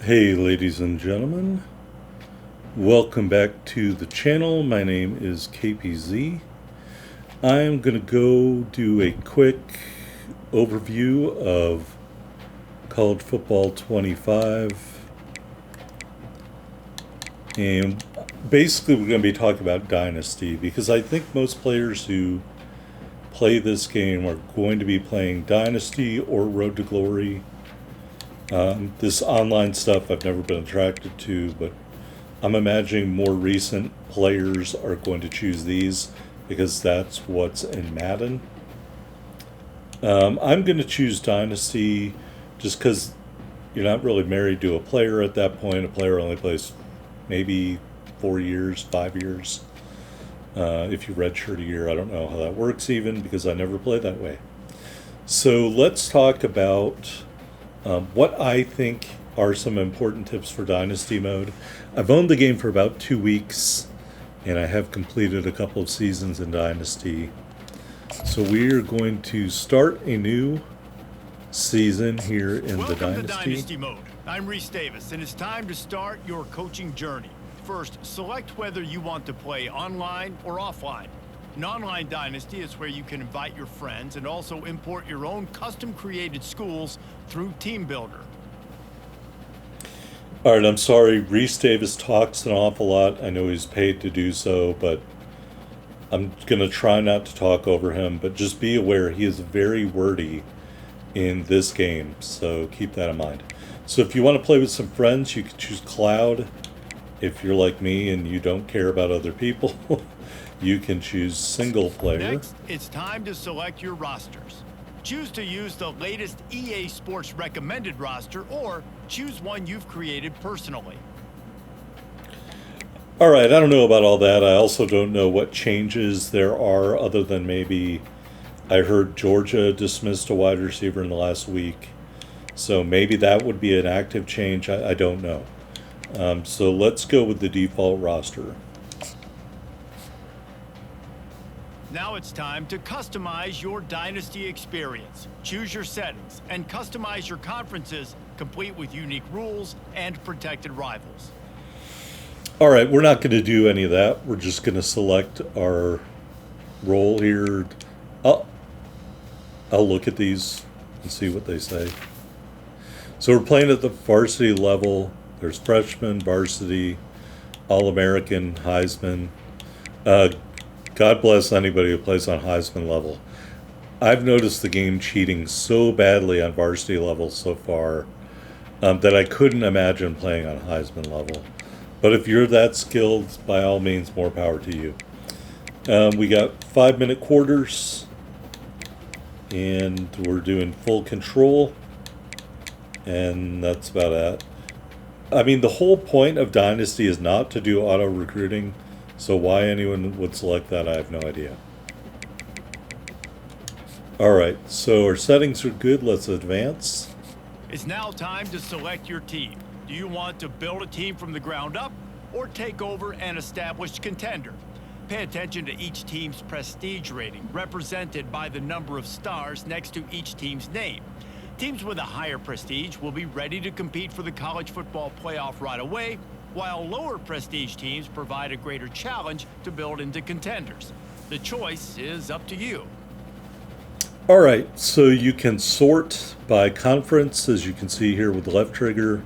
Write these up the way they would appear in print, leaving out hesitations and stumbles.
Hey ladies and gentlemen, welcome back to the channel. My name is KPZ. I'm going to go do a quick overview of College Football 25, and basically we're going to be talking about Dynasty because I think most players who play this game are going to be playing Dynasty or Road to Glory. This online stuff I've never been attracted to, but I'm imagining more recent players are going to choose these because that's what's in Madden. I'm going to choose Dynasty just because you're not really married to a player at that point. A player only plays maybe 4 years, 5 years. If you redshirt a year, I don't know how that works even because I never play that way. So let's talk about what I think are some important tips for Dynasty Mode. I've owned the game for about 2 weeks, and I have completed a couple of seasons in Dynasty. So we are going to start a new season here in the Dynasty. Welcome to Dynasty Mode. I'm Reese Davis, and it's time to start your coaching journey. First, select whether you want to play online or offline. An online Dynasty is where you can invite your friends and also import your own custom-created schools through Team Builder. All right, I'm sorry. Reese Davis talks an awful lot. I know he's paid to do so, but I'm going to try not to talk over him. But just be aware he is very wordy in this game, so keep that in mind. So if you want to play with some friends, you can choose Cloud. If you're like me and you don't care about other people, you can choose single player. Next, it's time to select your rosters. Choose to use the latest EA Sports recommended roster or choose one you've created personally. All right, I don't know about all that. I also don't know what changes there are other than maybe I heard Georgia dismissed a wide receiver in the last week. So maybe that would be an active change. I don't know. So let's go with the default roster. Now it's time to customize your Dynasty experience. Choose your settings and customize your conferences, complete with unique rules and protected rivals. All right, we're not going to do any of that. We're just going to select our role here. I'll look at these and see what they say. So we're playing at the varsity level. There's freshman, varsity, All-American, Heisman. God bless anybody who plays on Heisman level. I've noticed the game cheating so badly on varsity level so far that I couldn't imagine playing on Heisman level. But if you're that skilled, by all means, more power to you. We got 5-minute quarters, and we're doing full control, and that's about it. I mean, the whole point of Dynasty is not to do auto-recruiting, so why anyone would select that, I have no idea. Alright, so our settings are good. Let's advance. It's now time to select your team. Do you want to build a team from the ground up or take over an established contender? Pay attention to each team's prestige rating, represented by the number of stars next to each team's name. Teams with a higher prestige will be ready to compete for the college football playoff right away, while lower prestige teams provide a greater challenge to build into contenders. The choice is up to you. All right, so you can sort by conference, as you can see here with the left trigger,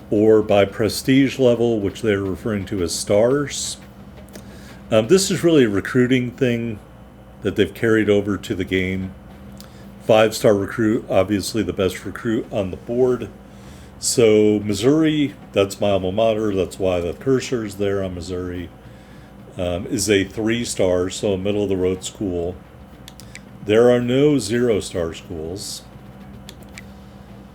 or by prestige level, which they're referring to as stars. This is really a recruiting thing that they've carried over to the game. 5-star recruit, obviously the best recruit on the board. So Missouri, that's my alma mater, that's why the cursor is there on Missouri, is a 3-star, so a middle-of-the-road school. There are no 0-star schools.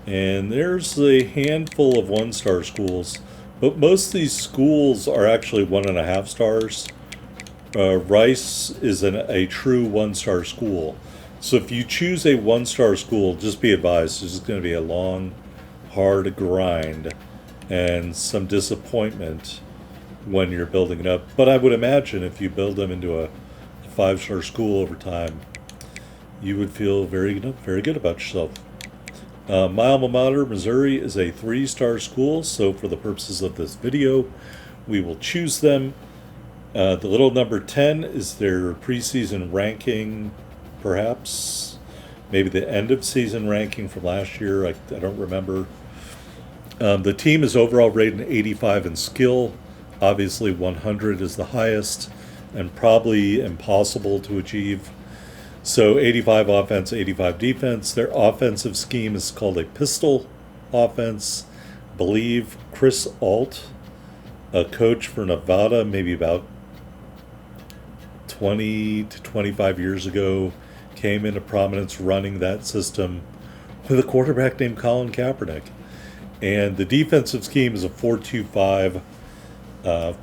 And there's a handful of 1-star schools, but most of these schools are actually 1.5 stars. Rice is a true 1-star school. So if you choose a 1-star school, just be advised, this is going to be a long, hard grind and some disappointment when you're building it up. But I would imagine if you build them into a 5-star school over time, you would feel very good about yourself. My alma mater, Missouri, is a 3-star school, so for the purposes of this video, we will choose them. The little number 10 is their preseason ranking, perhaps. Maybe the end of season ranking from last year. I don't remember. The team is overall rated an 85 in skill. Obviously, 100 is the highest and probably impossible to achieve. So 85 offense, 85 defense. Their offensive scheme is called a pistol offense. I believe Chris Alt, a coach for Nevada, maybe about 20 to 25 years ago, came into prominence running that system with a quarterback named Colin Kaepernick. And the defensive scheme is a 4-2-5,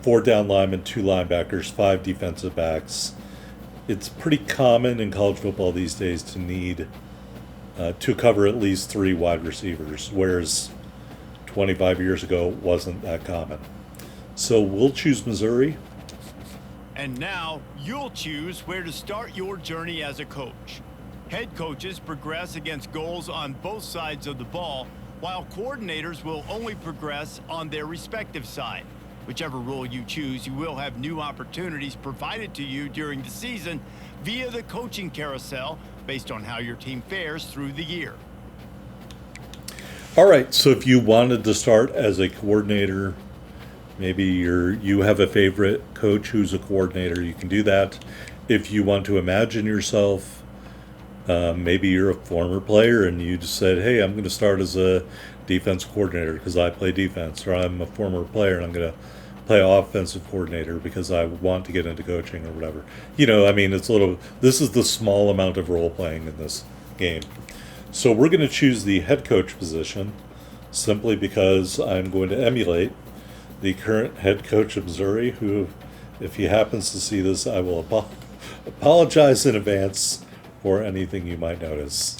4 down linemen, 2 linebackers, 5 defensive backs. It's pretty common in college football these days to need to cover at least 3 wide receivers, whereas 25 years ago it wasn't that common. So we'll choose Missouri. And now you'll choose where to start your journey as a coach. Head coaches progress against goals on both sides of the ball, while coordinators will only progress on their respective side. Whichever role you choose, you will have new opportunities provided to you during the season via the coaching carousel based on how your team fares through the year. All right, so if you wanted to start as a coordinator, maybe you have a favorite coach who's a coordinator, you can do that. If you want to imagine yourself, maybe you're a former player and you just said, hey, I'm going to start as a defense coordinator because I play defense, or I'm a former player and I'm going to play offensive coordinator because I want to get into coaching or whatever. I mean, this is the small amount of role playing in this game. So we're going to choose the head coach position simply because I'm going to emulate the current head coach of Missouri, who, if he happens to see this, I will apologize in advance for anything you might notice.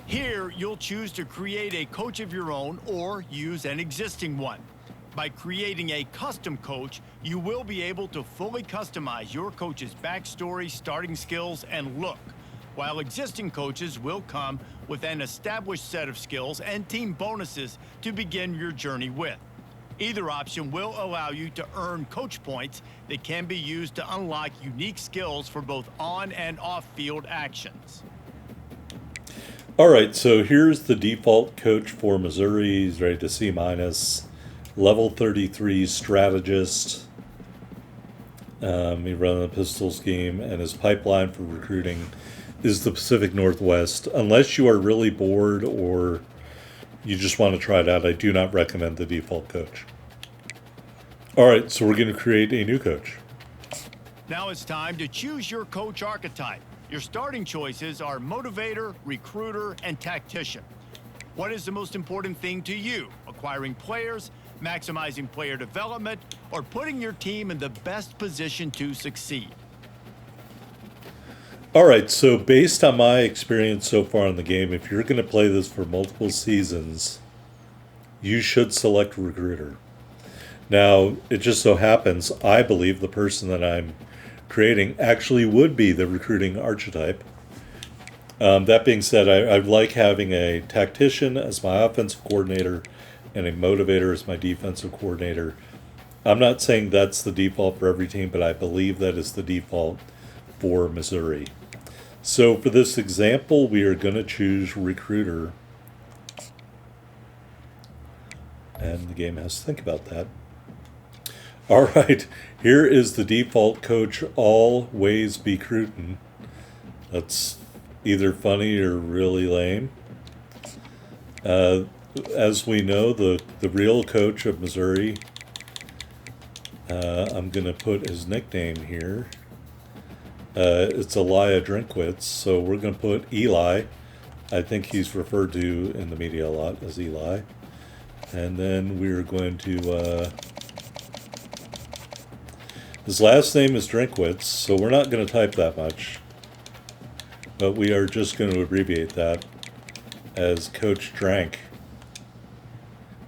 Here, you'll choose to create a coach of your own or use an existing one. By creating a custom coach, you will be able to fully customize your coach's backstory, starting skills, and look, while existing coaches will come with an established set of skills and team bonuses to begin your journey with. Either option will allow you to earn coach points that can be used to unlock unique skills for both on and off-field actions. All right, so here's the default coach for Missouri. He's rated to C-, level 33 strategist. He runs a pistol scheme, and his pipeline for recruiting is the Pacific Northwest. Unless you are really bored or you just want to try it out, I do not recommend the default coach. All right, so we're going to create a new coach. Now it's time to choose your coach archetype. Your starting choices are motivator, recruiter, and tactician. What is the most important thing to you? Acquiring players, maximizing player development, or putting your team in the best position to succeed? All right, so based on my experience so far in the game, if you're going to play this for multiple seasons, you should select recruiter. Now, it just so happens, I believe the person that I'm creating actually would be the recruiting archetype. That being said, I like having a tactician as my offensive coordinator and a motivator as my defensive coordinator. I'm not saying that's the default for every team, but I believe that is the default for Missouri. So for this example, we are going to choose recruiter. And the game has to think about that. All right, here is the default coach, always be Cruton. That's either funny or really lame. As we know, the real coach of Missouri, I'm going to put his nickname here. It's Elijah Drinkwitz, so we're going to put Eli. I think he's referred to in the media a lot as Eli. And then we're going to... his last name is Drinkwitz, so we're not going to type that much. But we are just going to abbreviate that as Coach Drank.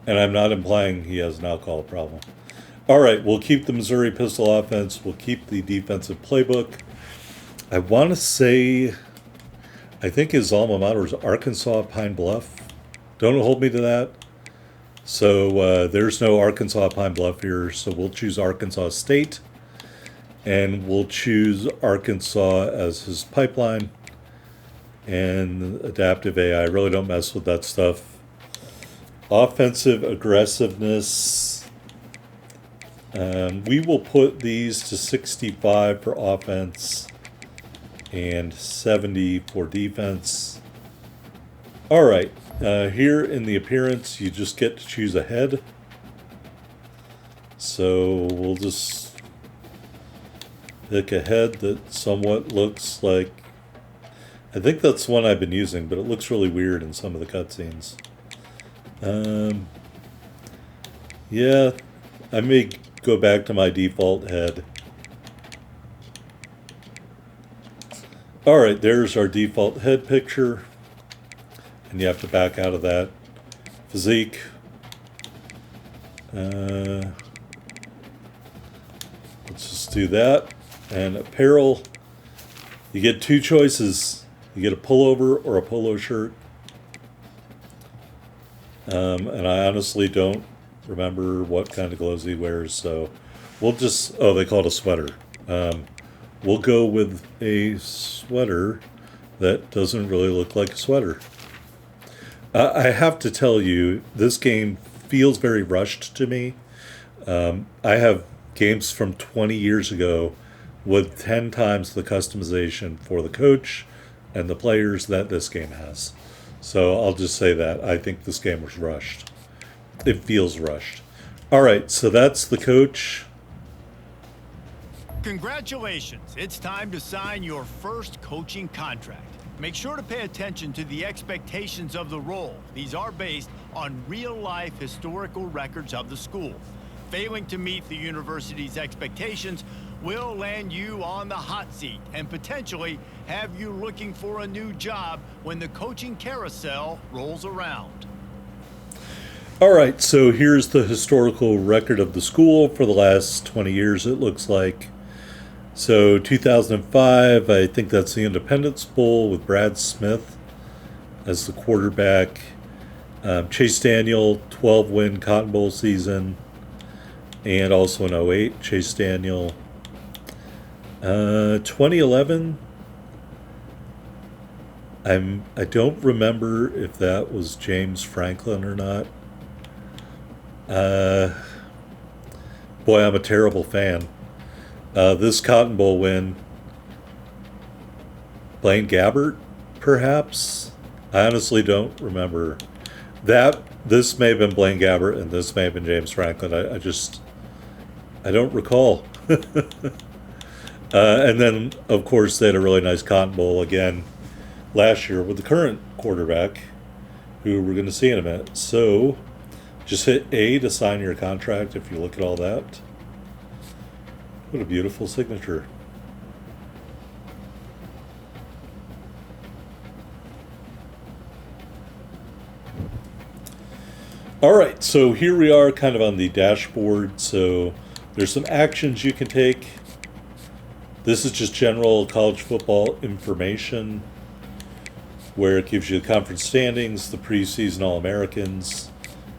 And I'm not implying he has an alcohol problem. All right, we'll keep the Missouri pistol offense. We'll keep the defensive playbook. I want to say, I think his alma mater is Arkansas Pine Bluff. Don't hold me to that. So there's no Arkansas Pine Bluff here, so we'll choose Arkansas State. And we'll choose Arkansas as his pipeline. And adaptive AI, really don't mess with that stuff. Offensive aggressiveness. We will put these to 65 for offense and 70 for defense. All right, here in the appearance, you just get to choose a head. So we'll just pick a head that somewhat looks like, I think that's one I've been using, but it looks really weird in some of the cutscenes. Yeah, I may go back to my default head. All right, there's our default head picture. And you have to back out of that. Physique. Let's just do that. And apparel. You get two choices. You get a pullover or a polo shirt. And I honestly don't remember what kind of clothes he wears, so we'll just, oh, they call it a sweater. We'll go with a sweater that doesn't really look like a sweater. I have to tell you, this game feels very rushed to me. I have games from 20 years ago with 10 times the customization for the coach and the players that this game has. So I'll just say that. I think this game was rushed. It feels rushed. All right, so that's the coach. Congratulations. It's time to sign your first coaching contract. Make sure to pay attention to the expectations of the role. These are based on real-life historical records of the school. Failing to meet the university's expectations will land you on the hot seat and potentially have you looking for a new job when the coaching carousel rolls around. All right, so here's the historical record of the school for the last 20 years, it looks like. So 2005, I think that's the Independence Bowl with Brad Smith as the quarterback. Chase Daniel, 12-win Cotton Bowl season. And also in 08, Chase Daniel. 2011, I don't remember if that was James Franklin or not. Boy, I'm a terrible fan. This Cotton Bowl win, Blaine Gabbert, perhaps? I honestly don't remember. This may have been Blaine Gabbert and this may have been James Franklin. I don't recall. And then, of course, they had a really nice Cotton Bowl again last year with the current quarterback, who we're going to see in a minute. So, just hit A to sign your contract if you look at all that. What a beautiful signature. All right, so here we are kind of on the dashboard. So there's some actions you can take. This is just general college football information where it gives you the conference standings, the preseason All-Americans,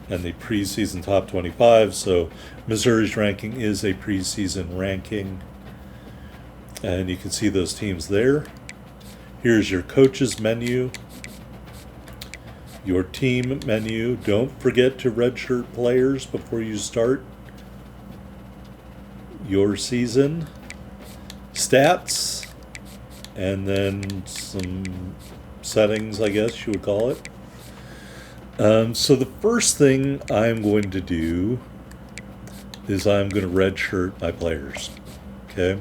and the preseason top 25. So Missouri's ranking is a preseason ranking. And you can see those teams there. Here's your coaches menu. Your team menu. Don't forget to redshirt players before you start your season. Stats. And then some settings, I guess you would call it. So the first thing I'm going to do is I'm going to redshirt my players. Okay.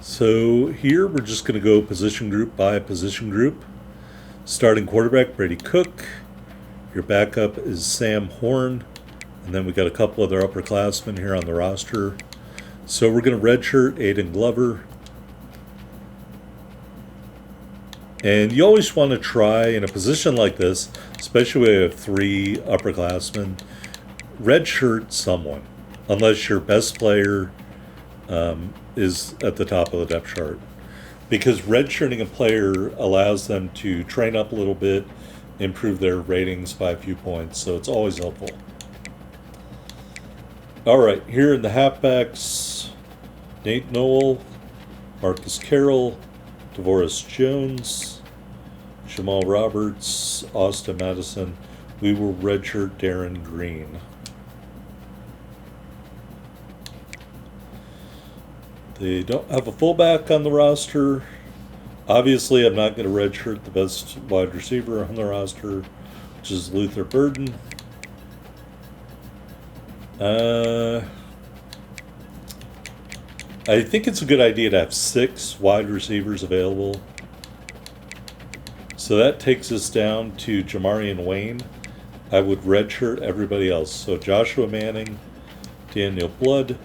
So here we're just going to go position group by position group. Starting quarterback, Brady Cook. Your backup is Sam Horn. And then we got a couple other upperclassmen here on the roster. So we're going to redshirt Aiden Glover. And you always want to try in a position like this, especially when you have three upperclassmen, redshirt someone, unless your best player is at the top of the depth chart. Because redshirting a player allows them to train up a little bit, improve their ratings by a few points, so it's always helpful. All right, here in the halfbacks, Nate Noel, Marcus Carroll, DeVoris Jones, Jamal Roberts, Austin Madison. We will redshirt Darren Green. They don't have a fullback on the roster. Obviously, I'm not going to redshirt the best wide receiver on the roster, which is Luther Burden. I think it's a good idea to have 6 wide receivers available. So that takes us down to Jamarian Wayne. I would redshirt everybody else. So Joshua Manning, Daniel Blood,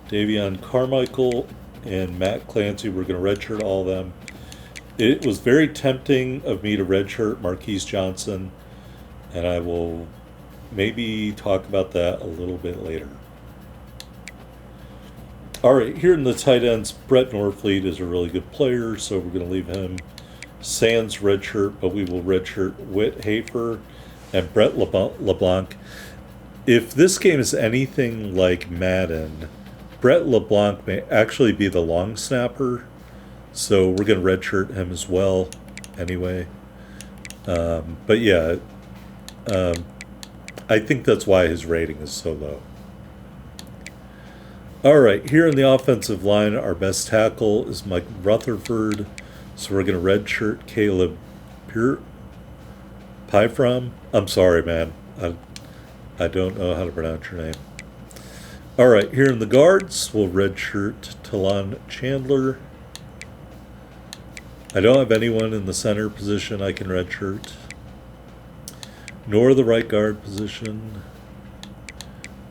Davion Carmichael, and Matt Clancy. We're going to redshirt all of them. It was very tempting of me to redshirt Marquise Johnson, and I will maybe talk about that a little bit later. All right, here in the tight ends, Brett Norfleet is a really good player, so we're going to leave him. Sans redshirt, but we will redshirt Whit Hafer and Brett LeBlanc. If this game is anything like Madden, Brett LeBlanc may actually be the long snapper, so we're going to redshirt him as well anyway. But yeah, I think that's why his rating is so low. All right, here in the offensive line, our best tackle is Mike Rutherford. So we're going to redshirt Caleb Pyfrom. I'm sorry, man. I don't know how to pronounce your name. All right, here in the guards, we'll redshirt Talon Chandler. I don't have anyone in the center position I can redshirt, nor the right guard position.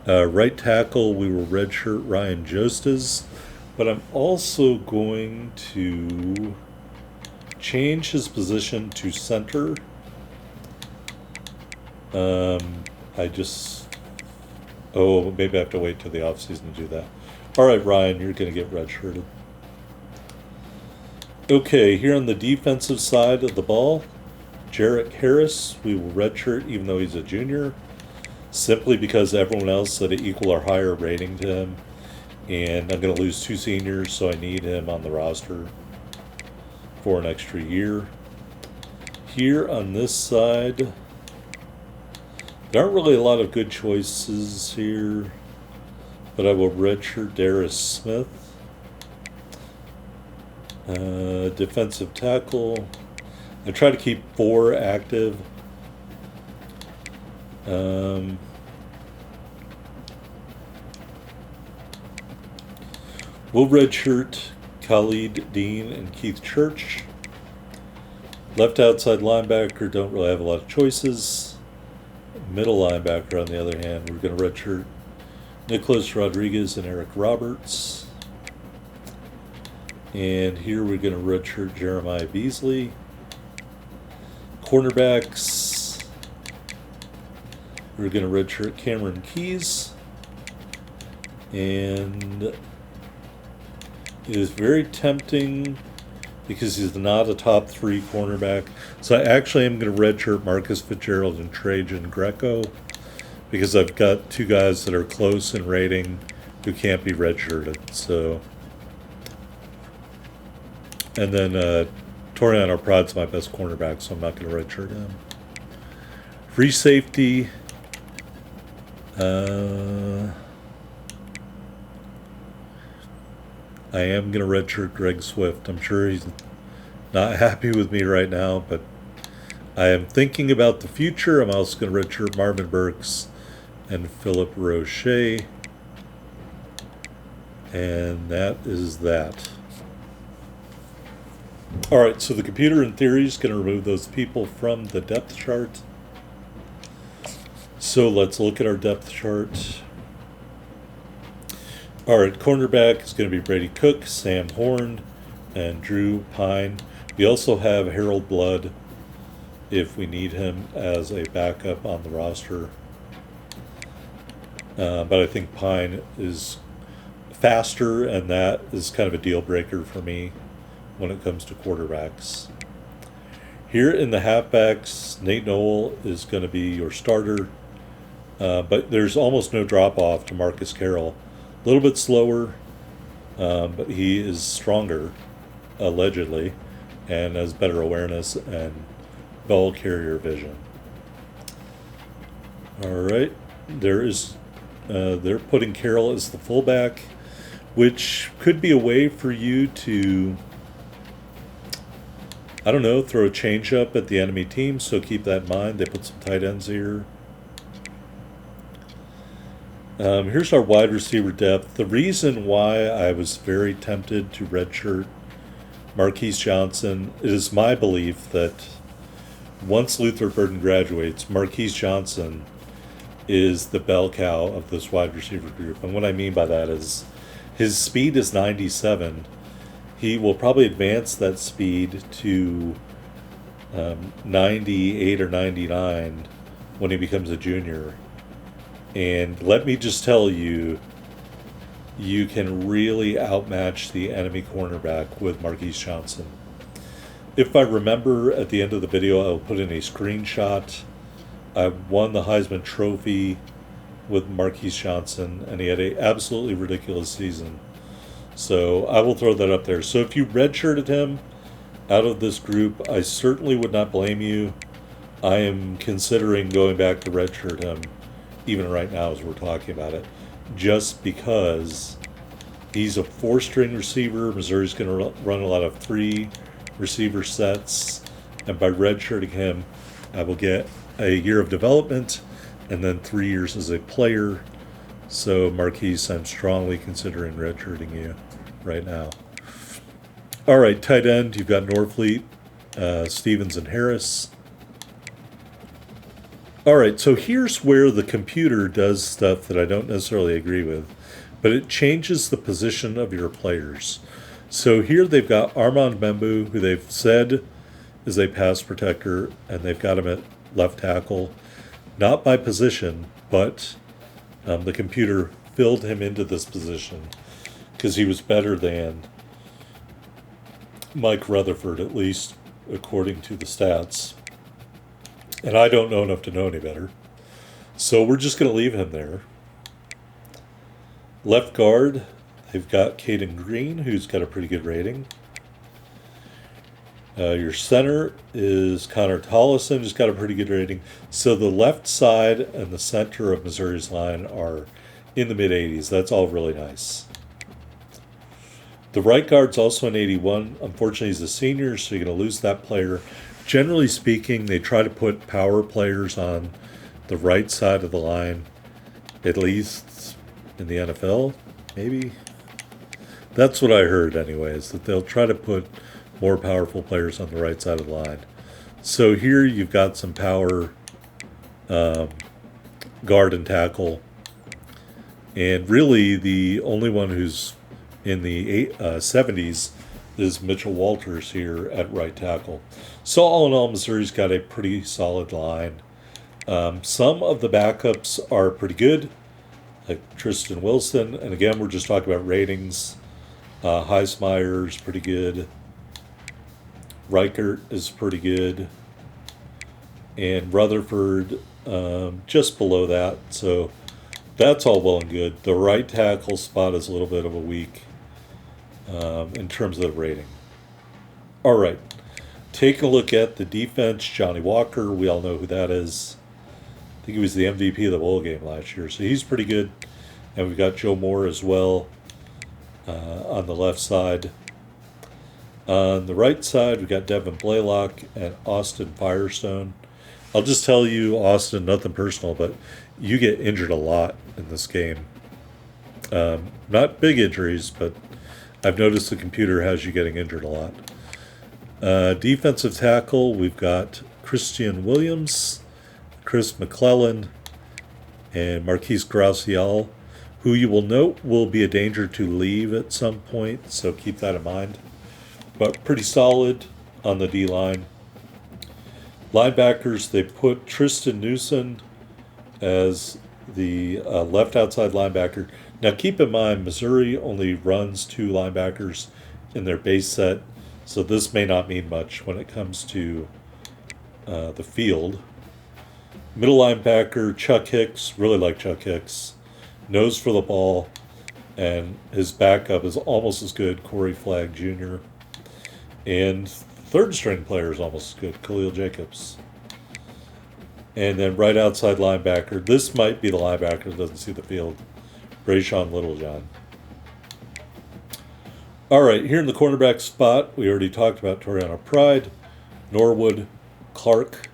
Right tackle, we will redshirt Ryan Jostes, but I'm also going to change his position to center. Maybe I have to wait till the offseason to do that. All right, Ryan, you're going to get redshirted. Okay, here on the defensive side of the ball, Jarrett Harris, we will redshirt even though he's a junior, simply because everyone else had an equal or higher rating to him, and I'm going to lose 2 seniors, so I need him on the roster for an extra year. Here on this side, there aren't really a lot of good choices here, but I will redshirt Darius Smith. Defensive tackle, I try to keep 4 active. We'll redshirt Khalid Dean and Keith Church. Left outside linebacker, don't really have a lot of choices. Middle linebacker, on the other hand, we're going to redshirt Nicholas Rodriguez and Eric Roberts. And here we're going to redshirt Jeremiah Beasley. Cornerbacks, we're going to redshirt Cameron Keys. And it is very tempting because he's not a top 3 cornerback. So I actually am going to redshirt Marcus Fitzgerald and Trajan Greco because I've got 2 guys that are close in rating who can't be redshirted. So, and then Toriano Prod's my best cornerback, so I'm not going to redshirt him. Free safety. I am going to redshirt Greg Swift. I'm sure he's not happy with me right now, but I am thinking about the future. I'm also going to redshirt Marvin Burks and Philip Roche. And that is that. All right, so the computer in theory is going to remove those people from the depth chart. So let's look at our depth chart. All right, cornerback is going to be Brady Cook, Sam Horn, and Drew Pine. We also have Harold Blood if we need him as a backup on the roster. But I think Pine is faster, and that is kind of a deal breaker for me when it comes to quarterbacks. Here in the halfbacks, Nate Noel is going to be your starter, but there's almost no drop off to Marcus Carroll. A little bit slower, but he is stronger, allegedly, and has better awareness and ball carrier vision. All right, they're putting Carroll as the fullback, which could be a way for you to, I don't know, throw a change up at the enemy team, so keep that in mind. They put some tight ends here. Here's our wide receiver depth. The reason why I was very tempted to redshirt Marquise Johnson, it is my belief that once Luther Burden graduates, Marquise Johnson is the bell cow of this wide receiver group. And what I mean by that is his speed is 97. He will probably advance that speed to 98 or 99 when he becomes a junior. And let me just tell you, you can really outmatch the enemy cornerback with Marquise Johnson. If I remember at the end of the video, I'll put in a screenshot. I won the Heisman Trophy with Marquise Johnson, and he had an absolutely ridiculous season. So I will throw that up there. So if you redshirted him out of this group, I certainly would not blame you. I am considering going back to redshirt him, even right now as we're talking about it, just because he's a 4-string receiver. Missouri's going to run a lot of 3 receiver sets, and by redshirting him, I will get a year of development and then 3 years as a player. So Marquise, I'm strongly considering redshirting you right now. All right, tight end, you've got Norfleet, Stevens, and Harris. All right, so here's where the computer does stuff that I don't necessarily agree with, but it changes the position of your players. So here they've got Armand Membu, who they've said is a pass protector, and they've got him at left tackle, not by position, but the computer filled him into this position because he was better than Mike Rutherford, at least according to the stats. And I don't know enough to know any better. So we're just going to leave him there. Left guard, they've got Caden Green, who's got a pretty good rating. Your center is Connor Tollison, who's got a pretty good rating. So the left side and the center of Missouri's line are in the mid-80s. That's all really nice. The right guard's also an 81. Unfortunately, he's a senior, so you're going to lose that player. Generally speaking, they try to put power players on the right side of the line, at least in the NFL, maybe. That's what I heard anyways, that they'll try to put more powerful players on the right side of the line. So here you've got some power guard and tackle. And really the only one who's in the 70s is Mitchell Walters here at right tackle. So all in all, Missouri's got a pretty solid line. Some of the backups are pretty good, like Tristan Wilson. And again, we're just talking about ratings. Heismeyer's pretty good. Reichert is pretty good. And Rutherford just below that. So that's all well and good. The right tackle spot is a little bit of a weak in terms of the rating. All right. Take a look at the defense. Johnny Walker, we all know who that is. I think he was the MVP of the bowl game last year, so he's pretty good. And we've got Joe Moore as well on the left side. On the right side, we've got Devin Blaylock and Austin Firestone. I'll just tell you, Austin, nothing personal, but you get injured a lot in this game. Not big injuries, but I've noticed the computer has you getting injured a lot. Defensive tackle, we've got Christian Williams, Chris McClellan, and Marquise Gracial, who you will note will be a danger to leave at some point, so keep that in mind. But pretty solid on the D-line. Linebackers, they put Tristan Newson as the left outside linebacker. Now keep in mind, Missouri only runs 2 linebackers in their base set, so this may not mean much when it comes to the field. Middle linebacker, Chuck Hicks. Really like Chuck Hicks. Nose for the ball. And his backup is almost as good, Corey Flagg Jr. And third string player is almost as good, Khalil Jacobs. And then right outside linebacker, this might be the linebacker that doesn't see the field, Brayshawn Littlejohn. All right, here in the cornerback spot, we already talked about Toriano Pride, Norwood, Clark,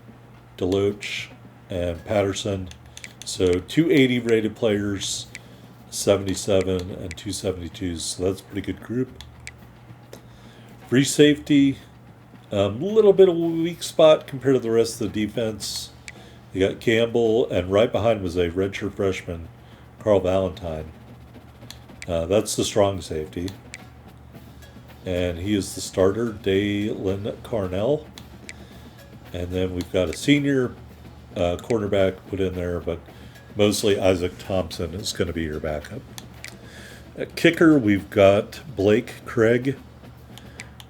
Deloach, and Patterson. So 280 rated players, 77 and 272s, so that's a pretty good group. Free safety, a little bit of a weak spot compared to the rest of the defense. You got Campbell, and right behind was a redshirt freshman, Carl Valentine. That's the strong safety. And he is the starter, Dalen Carnell. And then we've got a senior cornerback put in there, but mostly Isaac Thompson is going to be your backup. At kicker, we've got Blake Craig,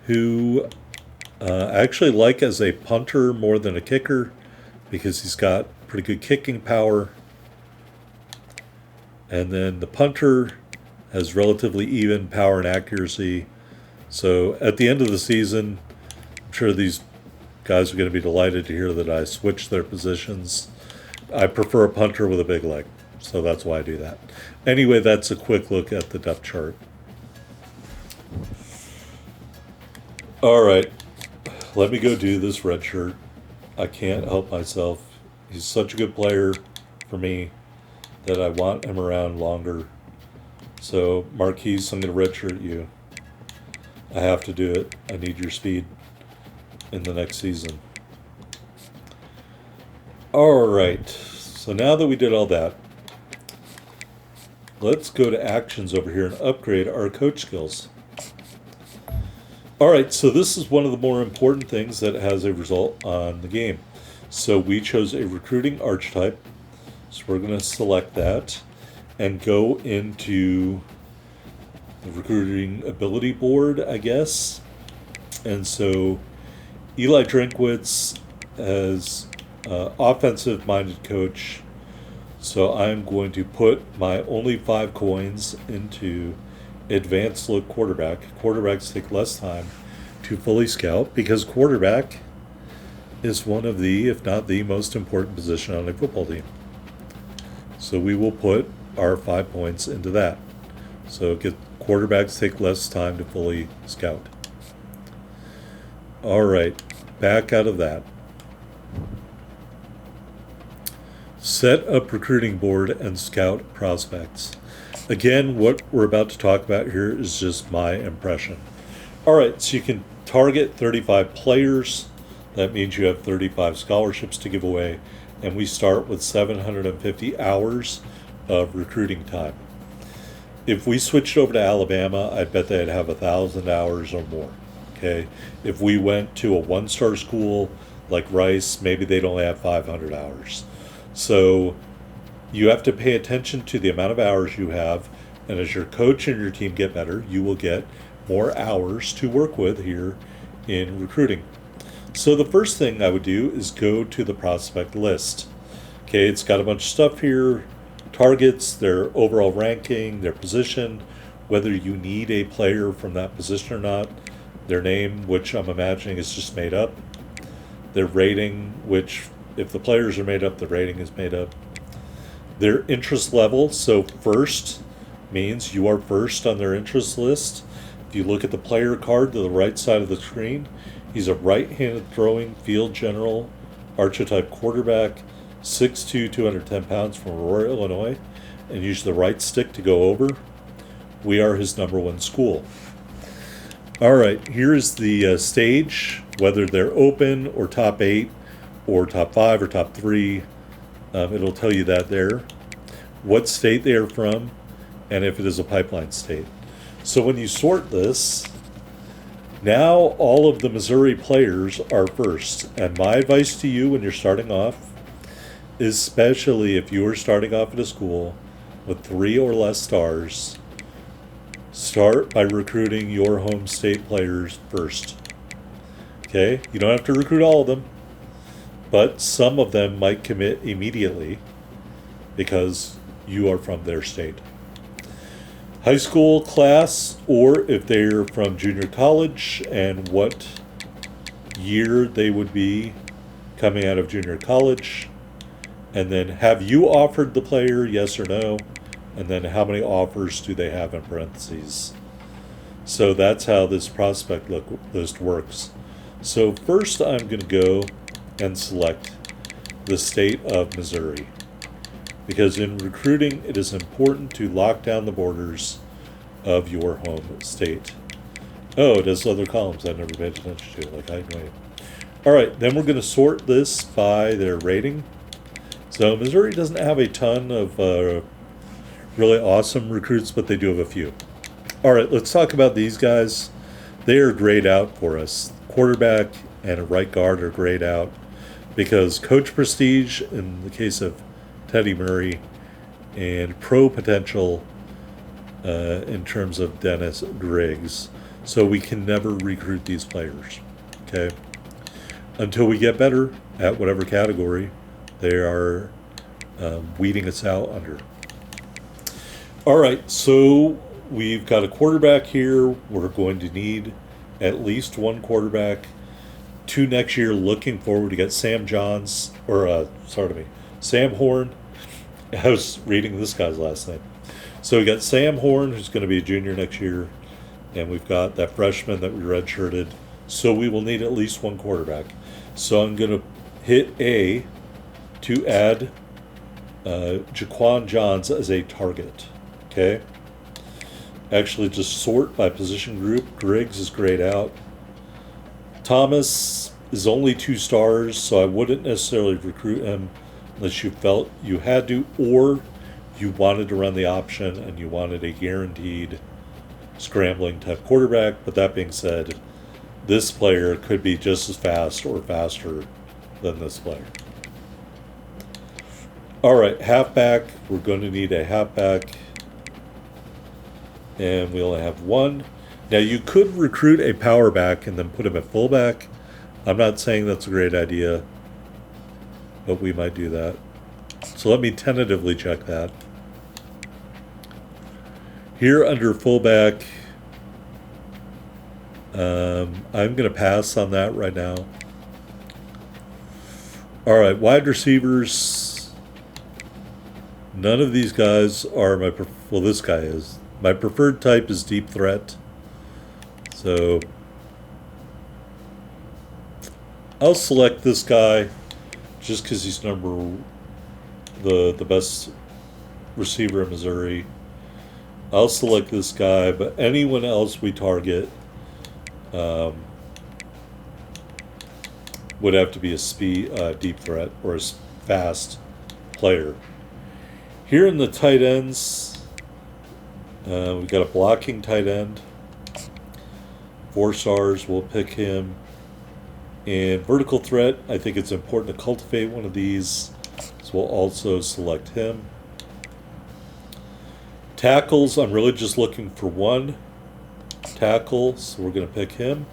who I actually like as a punter more than a kicker because he's got pretty good kicking power. And then the punter has relatively even power and accuracy. So at the end of the season, I'm sure these guys are going to be delighted to hear that I switched their positions. I prefer a punter with a big leg, so that's why I do that. Anyway, that's a quick look at the depth chart. All right, let me go do this red shirt. I can't help myself. He's such a good player for me that I want him around longer. So, Marquise, I'm going to redshirt you. I have to do it. I need your speed in the next season. All right, so now that we did all that, let's go to actions over here and upgrade our coach skills. All right, so this is one of the more important things that has a result on the game. So we chose a recruiting archetype. So we're going to select that and go into the recruiting ability board, I guess. And so Eli Drinkwitz as offensive-minded coach. So I'm going to put my only 5 coins into advanced look quarterback. Quarterbacks take less time to fully scout because quarterback is one of the, if not the most important position on a football team. So we will put our 5 points into that. So quarterbacks take less time to fully scout. All right, back out of that. Set up recruiting board and scout prospects. Again, what we're about to talk about here is just my impression. All right, so you can target 35 players. That means you have 35 scholarships to give away. And we start with 750 hours of recruiting time. If we switched over to Alabama, I bet they'd have 1,000 hours or more. Okay, if we went to a 1-star school like Rice, maybe they'd only have 500 hours. So you have to pay attention to the amount of hours you have, and as your coach and your team get better, you will get more hours to work with here in recruiting. So the first thing I would do is go to the prospect list. Okay, it's got a bunch of stuff here, targets, their overall ranking, their position, whether you need a player from that position or not, their name, which I'm imagining is just made up, their rating, which if the players are made up, the rating is made up, their interest level. So first means you are first on their interest list. If you look at the player card to the right side of the screen, he's a right-handed throwing field general archetype quarterback, 6'2", 210 pounds from Aurora, Illinois, and use the right stick to go over. We are his #1 school. All right, here is the stage, whether they're open or top 8 or top 5 or top 3. It'll tell you that there, what state they are from, and if it is a pipeline state. So when you sort this, now all of the Missouri players are first. And my advice to you when you're starting off, especially if you are starting off at a school with 3 or less stars, start by recruiting your home state players first. Okay? You don't have to recruit all of them, but some of them might commit immediately because you are from their state. High school class, or if they're from junior college, and what year they would be coming out of junior college. And then have you offered the player, yes or no? And then how many offers do they have in parentheses? So that's how this prospect list works. So first I'm going to go and select the state of Missouri, because in recruiting it is important to lock down the borders of your home state. Oh, it has other columns I never paid attention to, like height and weight. All right, then we're going to sort this by their rating. So Missouri doesn't have a ton of really awesome recruits, but they do have a few. All right, let's talk about these guys. They are grayed out for us. Quarterback and a right guard are grayed out because coach prestige in the case of Teddy Murray and pro potential in terms of Dennis Griggs. So we can never recruit these players, okay? Until we get better at whatever category they are weeding us out under. All right, so we've got a quarterback here. We're going to need at least one quarterback. 2 next year. Looking forward to get Sam Johns, or Sam Horn. I was reading this guy's last name. So we got Sam Horn, who's going to be a junior next year, and we've got that freshman that we redshirted. So we will need at least one quarterback. So I'm going to hit A to add Jaquan Johns as a target. Okay. Actually, just sort by position group. Griggs is grayed out. Thomas is only 2 stars, so I wouldn't necessarily recruit him unless you felt you had to, or you wanted to run the option and you wanted a guaranteed scrambling type quarterback. But that being said, this player could be just as fast or faster than this player. All right, halfback. We're going to need a halfback. And we only have one. Now, you could recruit a power back and then put him at fullback. I'm not saying that's a great idea, but we might do that. So let me tentatively check that. Here under fullback, I'm going to pass on that right now. All right, wide receivers. None of these guys are my, well, this guy is. My preferred type is deep threat. So I'll select this guy just because he's the best receiver in Missouri. I'll select this guy, but anyone else we target would have to be a deep threat or a fast player. Here in the tight ends, we've got a blocking tight end. 4 stars, we'll pick him. And vertical threat, I think it's important to cultivate one of these, so we'll also select him. Tackles, I'm really just looking for one tackle, so we're going to pick him.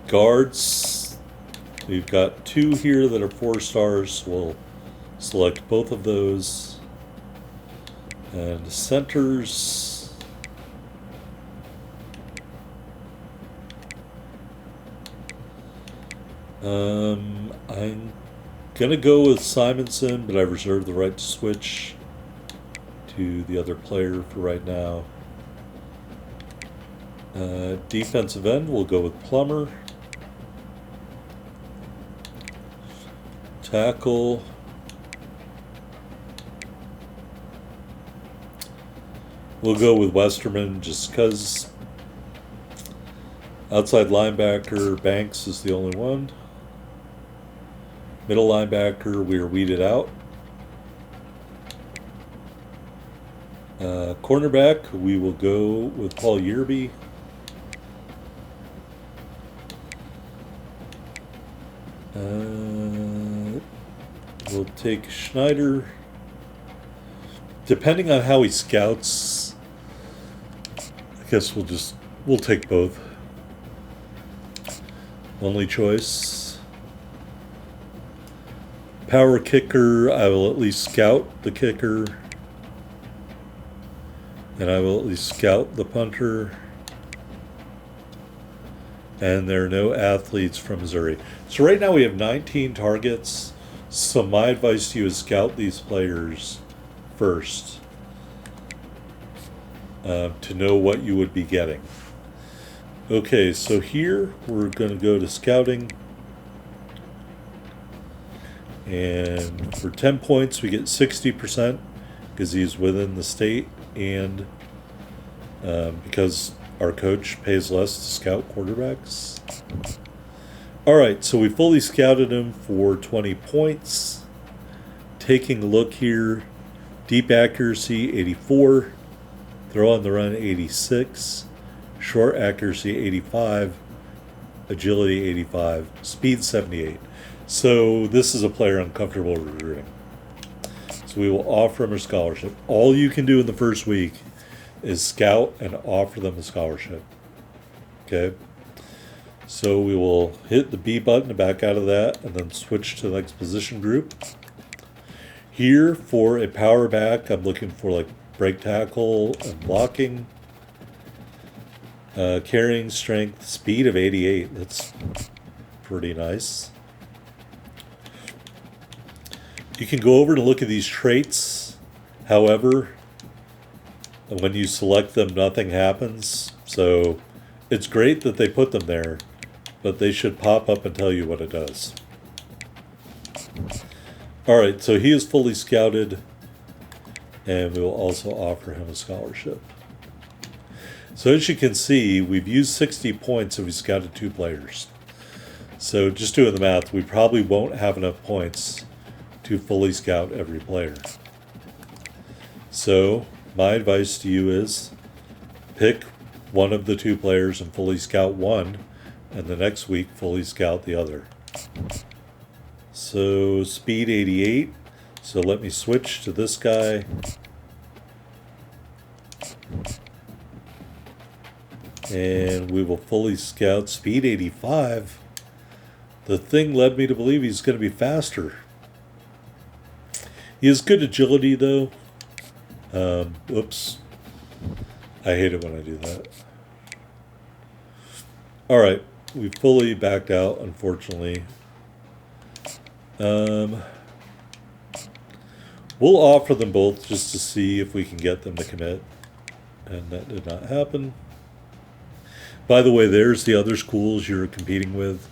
Guards, we've got 2 here that are 4 stars, so we'll select both of those. And centers, I'm gonna go with Simonson, but I reserve the right to switch to the other player for right now. Defensive end, we'll go with Plummer. Tackle, we'll go with Westerman just because. Outside linebacker, Banks is the only one. Middle linebacker, we are weeded out. Cornerback, we will go with Paul Yearby. We'll take Schneider. Depending on how he scouts, I guess we'll take both. Only choice. Power kicker, I will at least scout the kicker. And I will at least scout the punter. And there are no athletes from Missouri. So right now we have 19 targets. So my advice to you is scout these players first to know what you would be getting. Okay, so here we're going to go to scouting. And for 10 points, we get 60% because he's within the state and because our coach pays less to scout quarterbacks. All right, so we fully scouted him for 20 points. Taking a look here, deep accuracy 84, throw on the run 86, short accuracy 85, agility 85, speed 78. So this is a player I'm comfortable recruiting. So we will offer him a scholarship. All you can do in the first week is scout and offer them a scholarship. Okay? So we will hit the B button to back out of that and then switch to the next position group. Here for a power back, I'm looking for like break tackle and blocking. Carrying strength, speed of 88. That's pretty nice. You can go over to look at these traits. However, when you select them, nothing happens. So it's great that they put them there, but they should pop up and tell you what it does. All right, so he is fully scouted, and we will also offer him a scholarship. So as you can see, we've used 60 points and we scouted 2 players. So just doing the math, we probably won't have enough points to fully scout every player. So my advice to you is pick one of the 2 players and fully scout one, and the next week fully scout the other. So speed 88. So let me switch to this guy. And we will fully scout speed 85. The thing led me to believe he's going to be faster. He has good agility, though. Oops. I hate it when I do that. All right. We fully backed out, unfortunately. We'll offer them both just to see if we can get them to commit. And that did not happen. By the way, there's the other schools you're competing with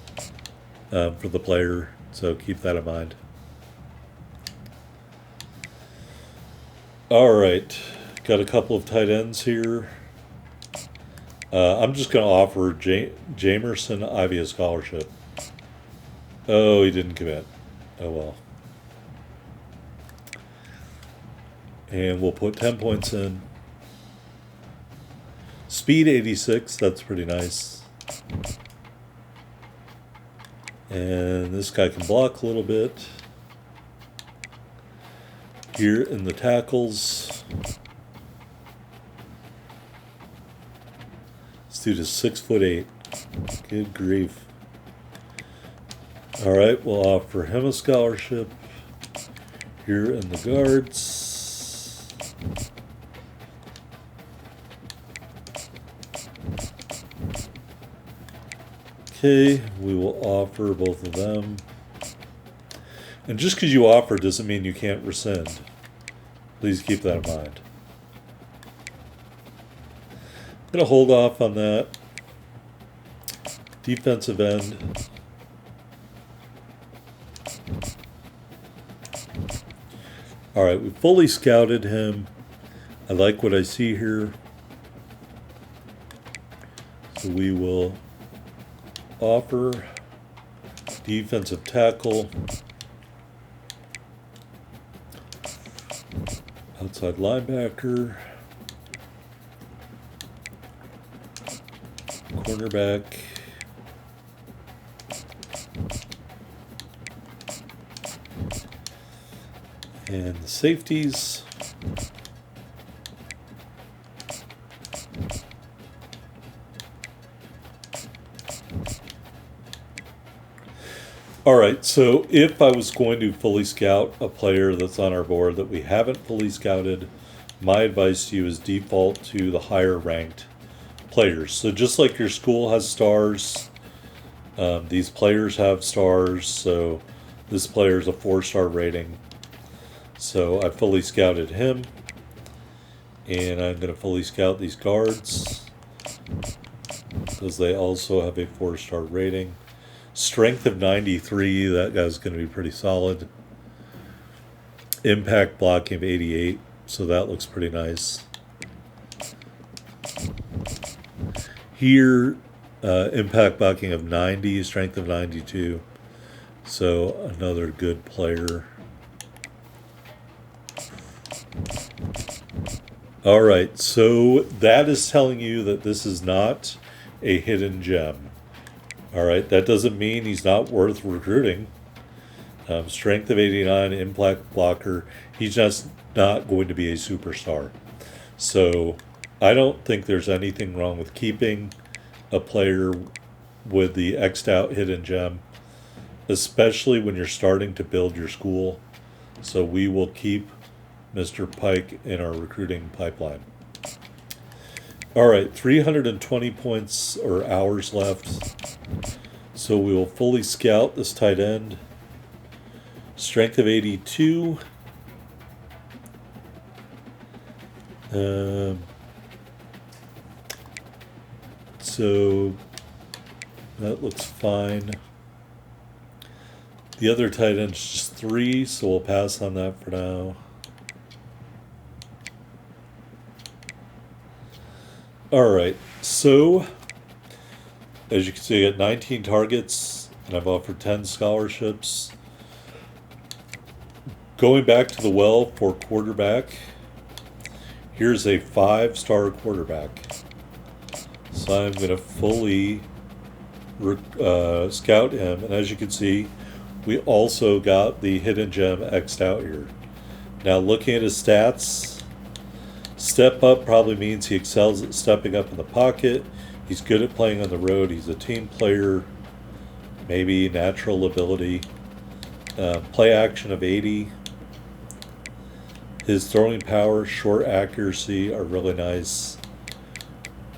for the player, so keep that in mind. All right, got a couple of tight ends here. I'm just going to offer Jamerson Ivy a scholarship. Oh, he didn't commit. Oh, well. And we'll put 10 points in. Speed 86, that's pretty nice. And this guy can block a little bit. Here in the tackles, this dude is 6'8". Good grief. All right, we'll offer him a scholarship. Here in the guards, okay, we will offer both of them. And just because you offer doesn't mean you can't rescind. Please keep that in mind. I'm going to hold off on that. Defensive end. All right, we fully scouted him. I like what I see here. So we will offer defensive tackle. Outside linebacker, cornerback, and the safeties. All right, so if I was going to fully scout a player that's on our board that we haven't fully scouted, my advice to you is default to the higher ranked players. So just like your school has stars, these players have stars. So this player is a 4-star rating. So I fully scouted him. And I'm going to fully scout these guards because they also have a 4-star rating. Strength of 93, that guy's going to be pretty solid. Impact blocking of 88, so that looks pretty nice. Here, impact blocking of 90, strength of 92, so another good player. All right, so that is telling you that this is not a hidden gem. All right, that doesn't mean he's not worth recruiting. Strength of 89, impact blocker. He's just not going to be a superstar. So I don't think there's anything wrong with keeping a player with the X'd out hidden gem, especially when you're starting to build your school. So we will keep Mr. Pike in our recruiting pipeline. All right, 320 points or hours left. So we will fully scout this tight end. Strength of 82. So that looks fine. The other tight end's just 3, so we'll pass on that for now. All right, so as you can see, I got 19 targets, and I've offered 10 scholarships. Going back to the well for quarterback, here's a 5-star quarterback. So I'm going to fully scout him, and as you can see, we also got the hidden gem X'd out here. Now looking at his stats, step up probably means he excels at stepping up in the pocket. He's good at playing on the road. He's a team player, maybe natural ability. Play action of 80. His throwing power, short accuracy are really nice.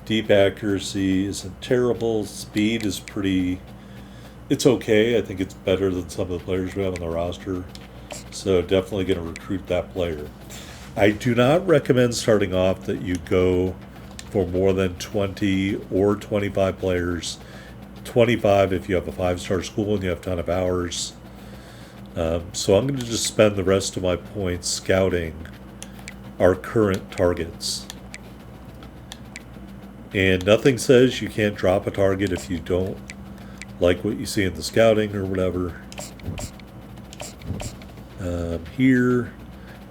Deep accuracy isn't terrible. Speed is pretty, it's okay. I think it's better than some of the players we have on the roster. So definitely going to recruit that player. I do not recommend starting off that you go for more than 20 or 25 players. 25 if you have a 5-star school and you have a ton of hours. So I'm going to just spend the rest of my points scouting our current targets. And nothing says you can't drop a target if you don't like what you see in the scouting or whatever. Here,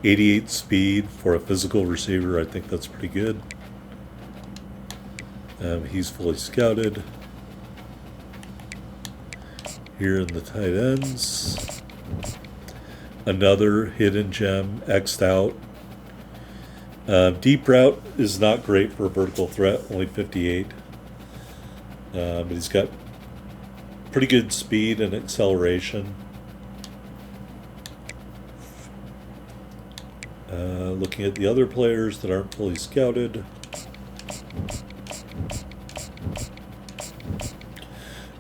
88 speed for a physical receiver. I think that's pretty good. He's fully scouted. Here in the tight ends, another hidden gem X'd out. Deep route is not great for a vertical threat, only 58. But he's got pretty good speed and acceleration. Looking at the other players that aren't fully scouted.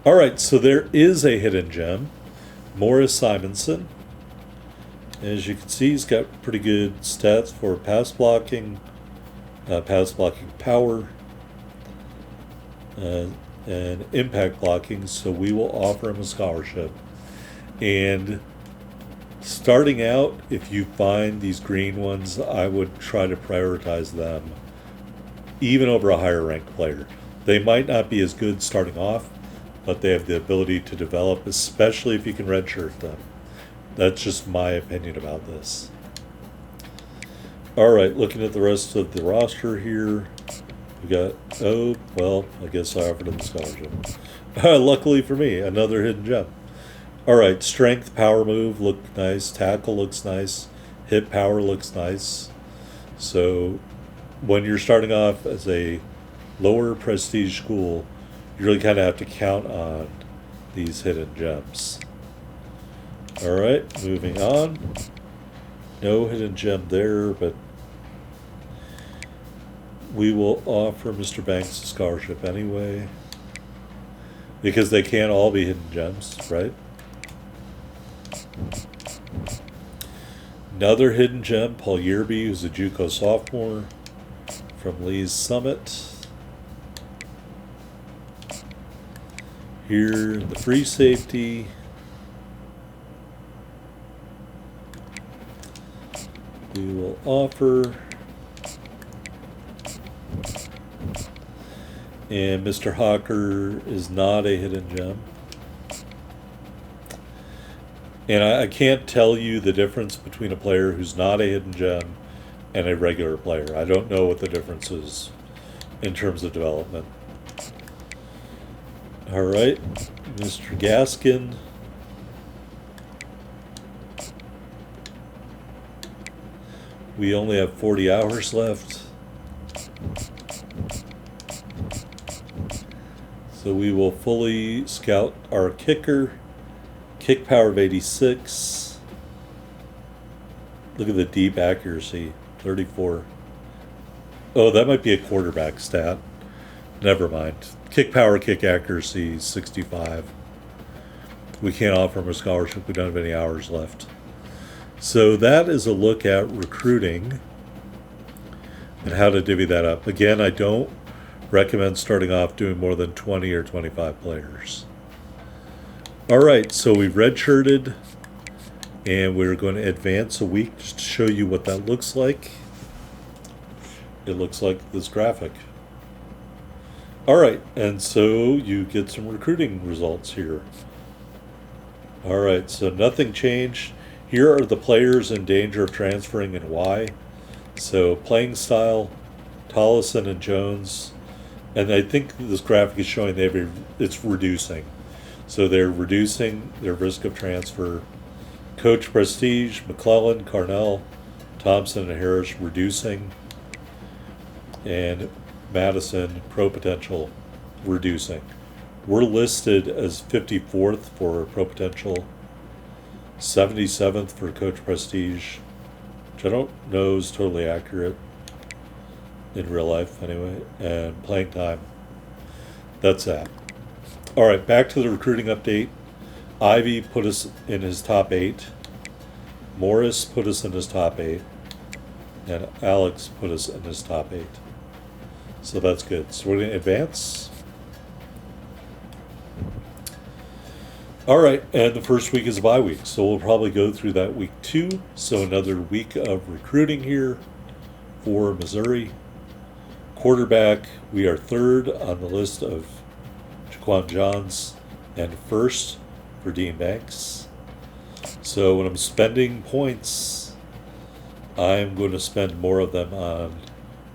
All right, so there is a hidden gem, Morris Simonson. As you can see, he's got pretty good stats for pass blocking power, and impact blocking, so we will offer him a scholarship. And starting out, if you find these green ones, I would try to prioritize them, even over a higher ranked player. They might not be as good starting off, but they have the ability to develop, especially if you can redshirt them. That's just my opinion about this. All right, looking at the rest of the roster here, we got, oh, well, I guess I offered him the scholarship. Luckily for me, another hidden gem. All right, strength, power move look nice. Tackle looks nice. Hit power looks nice. So when you're starting off as a lower prestige school, you really kind of have to count on these hidden gems. All right, moving on. No hidden gem there, but we will offer Mr. Banks a scholarship anyway. Because they can't all be hidden gems, right? Another hidden gem, Paul Yerby, who's a JUCO sophomore from Lee's Summit. Here in the free safety. We will offer. And Mr. Hawker is not a hidden gem. And I can't tell you the difference between a player who's not a hidden gem and a regular player. I don't know what the difference is in terms of development. All right, Mr. Gaskin. We only have 40 hours left. So we will fully scout our kicker. Kick power of 86. Look at the deep accuracy, 34. Oh, that might be a quarterback stat. Never mind. Kick power, kick accuracy, 65. We can't offer him a scholarship. We don't have any hours left. So that is a look at recruiting and how to divvy that up. Again, I don't recommend starting off doing more than 20 or 25 players. All right, so we've redshirted, and we're going to advance a week just to show you what that looks like. It looks like this graphic. All right, and so you get some recruiting results here. All right, so nothing changed. Here are the players in danger of transferring and why. So playing style, Tollison and Jones, and I think this graphic is showing it's reducing. So they're reducing their risk of transfer. Coach Prestige, McClellan, Carnell, Thompson, and Harris reducing. And Madison, Pro Potential, reducing. We're listed as 54th for Pro Potential, 77th for Coach Prestige, which I don't know is totally accurate in real life anyway, and playing time. That's that. All right, back to the recruiting update. Ivy put us in his top 8. Morris put us in his top 8. And Alex put us in his top 8. So that's good. So we're going to advance. All right, and the first week is a bye week. So we'll probably go through that week 2. So another week of recruiting here for Missouri. Quarterback, we are 3rd on the list of Jaquan Johns, and 1st for Dean Banks. So when I'm spending points, I'm going to spend more of them on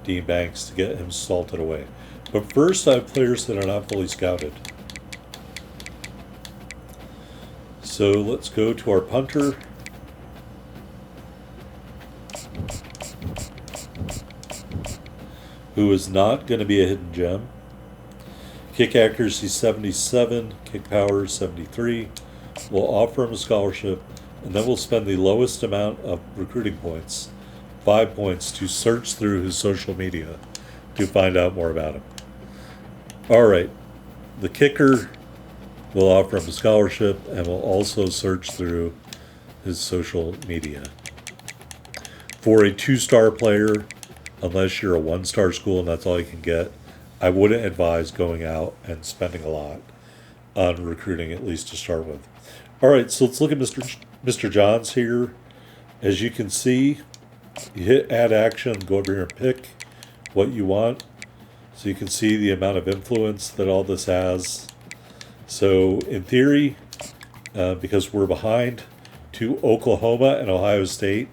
Dean Banks to get him salted away. But first, I have players that are not fully scouted. So let's go to our punter. Who is not going to be a hidden gem. Kick accuracy 77, kick power 73. We'll offer him a scholarship, and then we'll spend the lowest amount of recruiting points, 5 points, to search through his social media to find out more about him. All right, the kicker, we'll offer him a scholarship, and we'll also search through his social media. For a 2-star player, unless you're a 1-star school and that's all you can get, I wouldn't advise going out and spending a lot on recruiting, at least to start with. All right, so let's look at Mr. Johns here. As you can see, you hit add action, go over here and pick what you want. So you can see the amount of influence that all this has. So in theory, because we're behind to Oklahoma and Ohio State,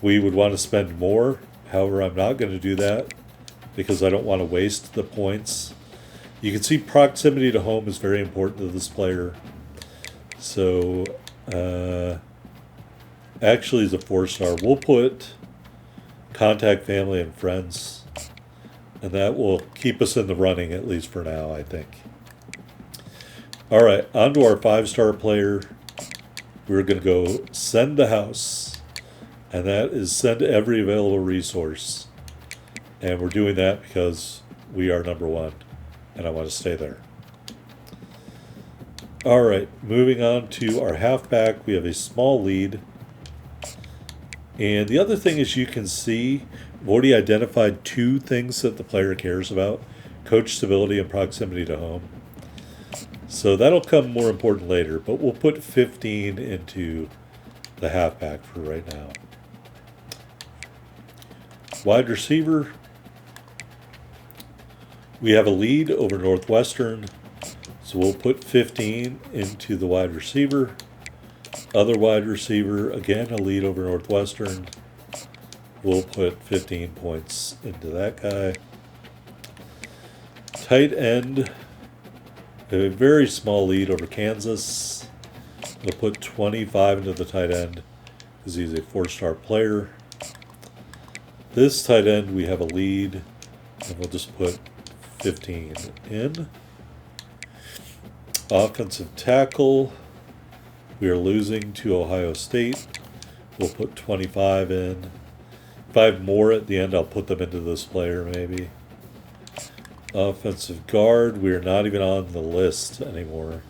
we would want to spend more. However, I'm not going to do that because I don't want to waste the points. You can see proximity to home is very important to this player. So, actually, as a 4-star, we'll put contact family and friends, and that will keep us in the running, at least for now, I think. All right, on to our 5-star player. we're going to go send the house, and that is send every available resource. And we're doing that because we are number one, and I want to stay there. All right, moving on to our halfback. We have a small lead. And the other thing is, you can see I've already identified two things that the player cares about: coach stability and proximity to home. So that'll come more important later, but we'll put 15 into the halfback for right now. Wide receiver, we have a lead over Northwestern, so we'll put 15 into the wide receiver. Other wide receiver, again, a lead over Northwestern. We'll put 15 points into that guy. Tight end, a very small lead over Kansas. We'll put 25 into the tight end because he's a 4-star player. This tight end, we have a lead, and we'll just put 15 in. Offensive tackle, we are losing to Ohio State. We'll put 25 in. If I have more at the end, I'll put them into this player maybe. Offensive guard, we are not even on the list anymore.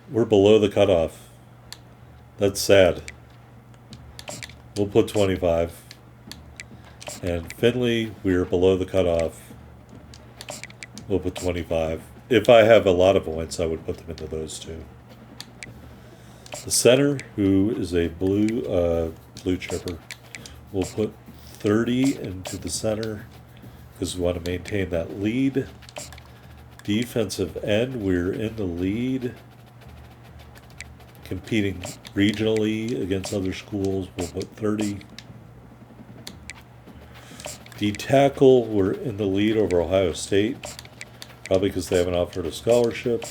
We're below the cutoff. That's sad. We'll put 25. And Finley, we're below the cutoff. We'll put 25. If I have a lot of points, I would put them into those two. The center, who is a blue chipper, we'll put 30 into the center because we want to maintain that lead. Defensive end, we're in the lead, competing regionally against other schools. We'll put 30. D tackle, we're in the lead over Ohio State, probably because they haven't offered a scholarship.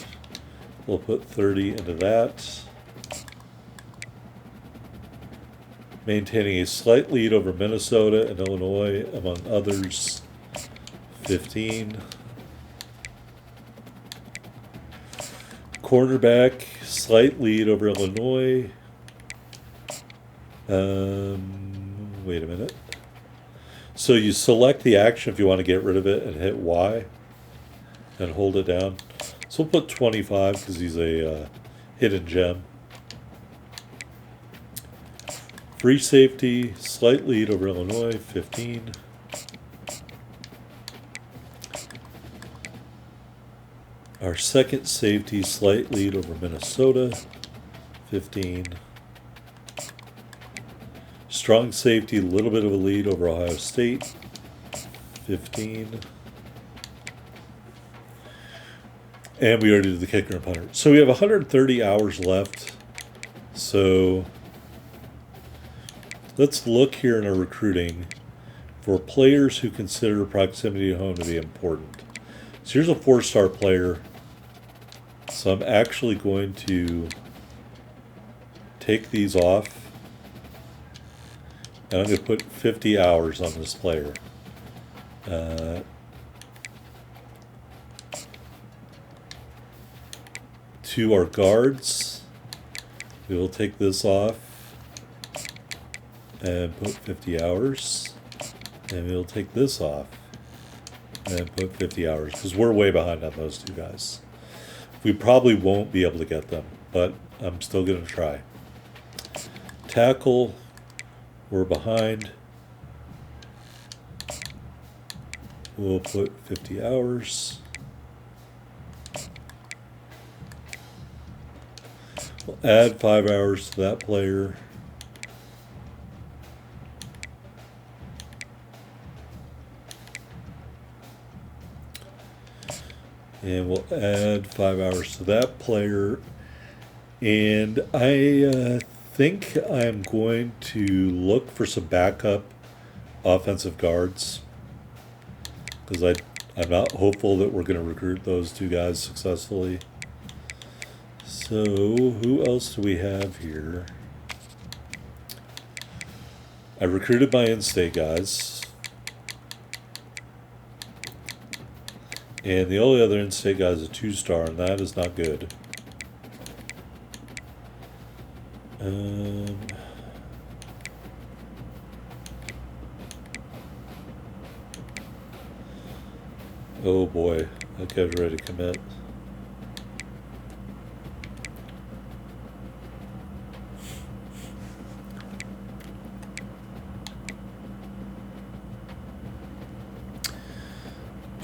We'll put 30 into that. Maintaining a slight lead over Minnesota and Illinois, among others, 15. Cornerback, slight lead over Illinois. Wait a minute. So you select the action if you want to get rid of it and hit Y and hold it down. So we'll put 25 because he's a hidden gem. Free safety, slight lead over Illinois, 15. Our second safety, slight lead over Minnesota, 15. Strong safety, a little bit of a lead over Ohio State, 15. And we already did the kicker and punter. So we have 130 hours left. So let's look here in our recruiting for players who consider proximity to home to be important. So here's a 4-star player. So I'm actually going to take these off. And I'm going to put 50 hours on this player. To our guards, we will take this off and put 50 hours. And we'll take this off and put 50 hours because we're way behind on those two guys. We probably won't be able to get them, but I'm still going to try. Tackle, we're behind. We'll put 50 hours. We'll add 5 hours to that player. And we'll add 5 hours to that player. And I think I'm going to look for some backup offensive guards. Because I'm not hopeful that we're going to recruit those two guys successfully. So, who else do we have here? I recruited my in-state guys. And the only other in-state guy is a 2-star, and that is not good. Oh boy, that guy's ready to commit.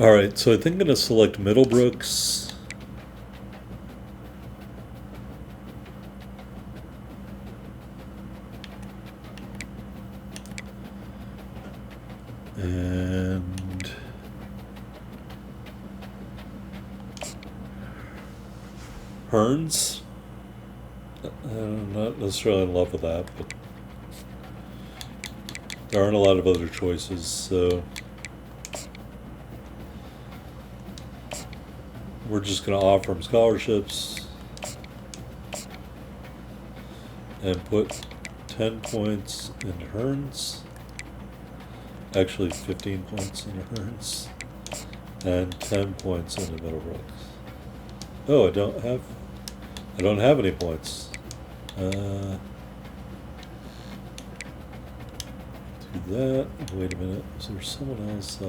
Alright, so I think I'm going to select Middlebrooks. And Hearns. I'm not necessarily in love with that, but there aren't a lot of other choices, so we're just going to offer him scholarships and put 10 points into Hearns. Actually, 15 points into Hearns and 10 points into Middlebrooks. Oh, I don't have any points. Do that. Wait a minute. Is there someone else?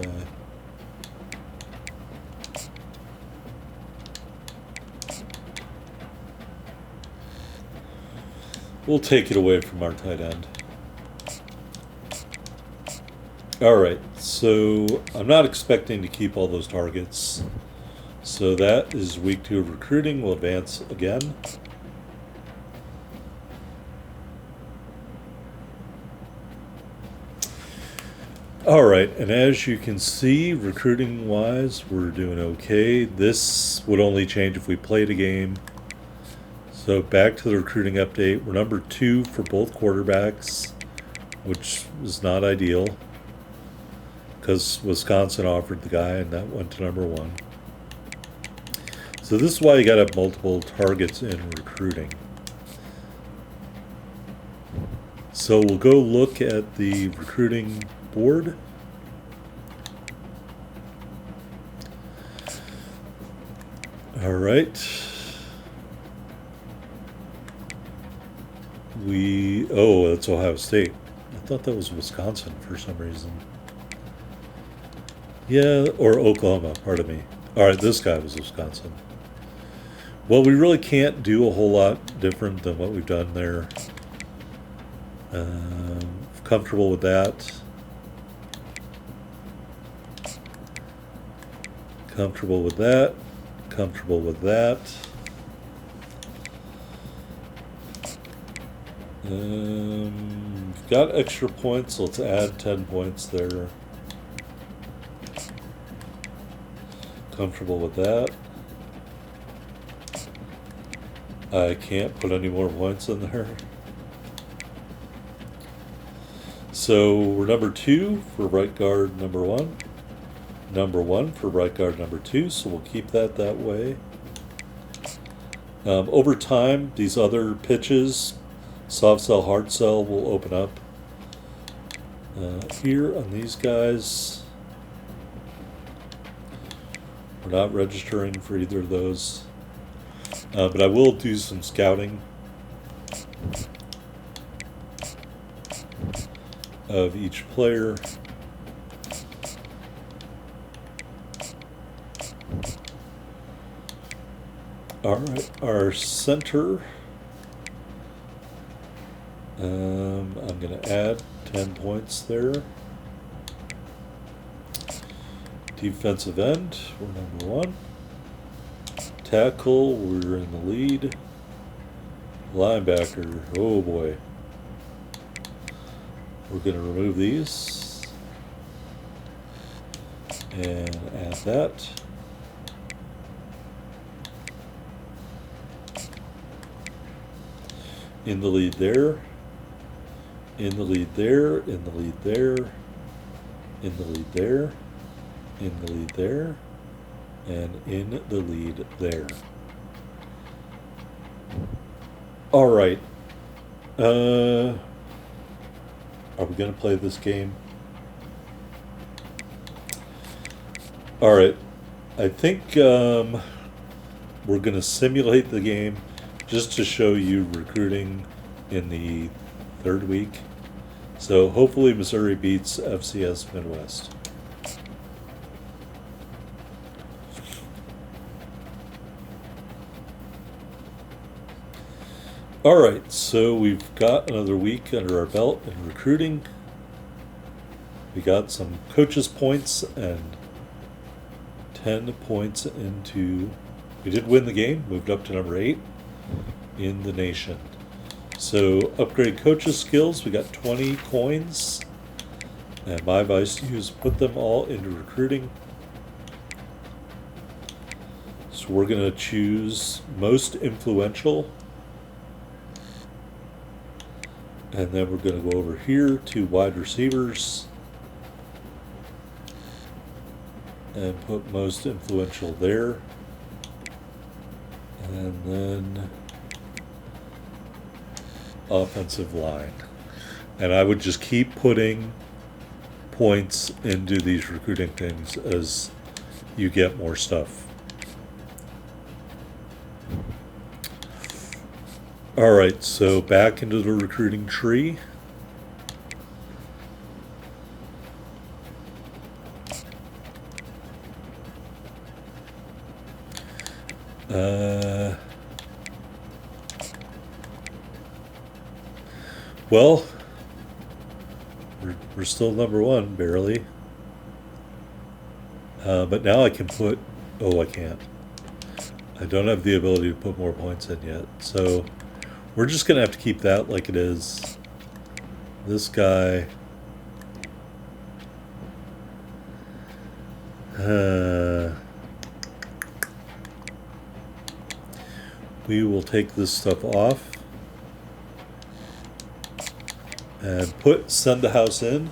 We'll take it away from our tight end. Alright, so I'm not expecting to keep all those targets. So that is week 2 of recruiting. We'll advance again. Alright, and as you can see, recruiting wise, we're doing okay. This would only change if we played a game. So back to the recruiting update. We're number 2 for both quarterbacks, which is not ideal because Wisconsin offered the guy and that went to number 1. So this is why you got to have multiple targets in recruiting. So we'll go look at the recruiting board. All right. Oh, that's Ohio State. I thought that was Wisconsin for some reason. Yeah, or Oklahoma, pardon me. All right, this guy was Wisconsin. Well, we really can't do a whole lot different than what we've done there. Comfortable with that. Comfortable with that. Comfortable with that. Got extra points, let's add 10 points there. Comfortable with that. I can't put any more points in there. So we're number 2 for right guard number 1. Number 1 for right guard number 2, so we'll keep that way. Over time, these other pitches, soft sell, hard sell, will open up. Here on these guys, we're not registering for either of those. But I will do some scouting of each player. All right, our center. I'm going to add 10 points there. Defensive end, we're number 1. Tackle, we're in the lead. Linebacker, oh boy. We're going to remove these. And add that. In the lead there. In the lead there. In the lead there. In the lead there. In the lead there. And in the lead there. All right. Are we going to play this game? All right. I think we're going to simulate the game just to show you recruiting in the 3rd week. So hopefully Missouri beats FCS Midwest. All right, so we've got another week under our belt in recruiting. We got some coaches' points and 10 points into. We did win the game, moved up to number 8 in the nation. So upgrade coaches' skills, we got 20 coins. And my advice to you is put them all into recruiting. So we're going to choose most influential. And then we're going to go over here to wide receivers. And put most influential there. And then offensive line. And I would just keep putting points into these recruiting things as you get more stuff. All right, so back into the recruiting tree. Well, we're still number 1, barely. But now I can put, I can't. I don't have the ability to put more points in yet. So we're just going to have to keep that like it is. This guy. We will take this stuff off and send the house in,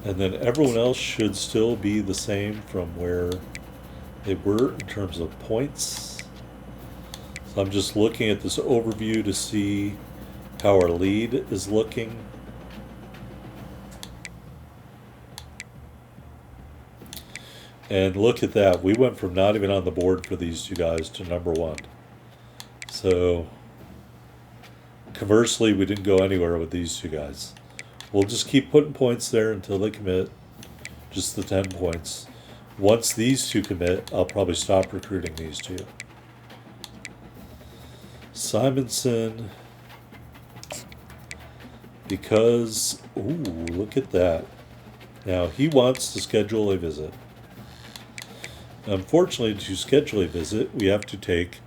and then everyone else should still be the same from where they were in terms of points. So I'm just looking at this overview to see how our lead is looking. And look at that. We went from not even on the board for these two guys to number 1. So, conversely, we didn't go anywhere with these two guys. We'll just keep putting points there until they commit. Just the 10 points. Once these two commit, I'll probably stop recruiting these two. Simonson. Because, look at that. Now, he wants to schedule a visit. Unfortunately, to schedule a visit, we have to take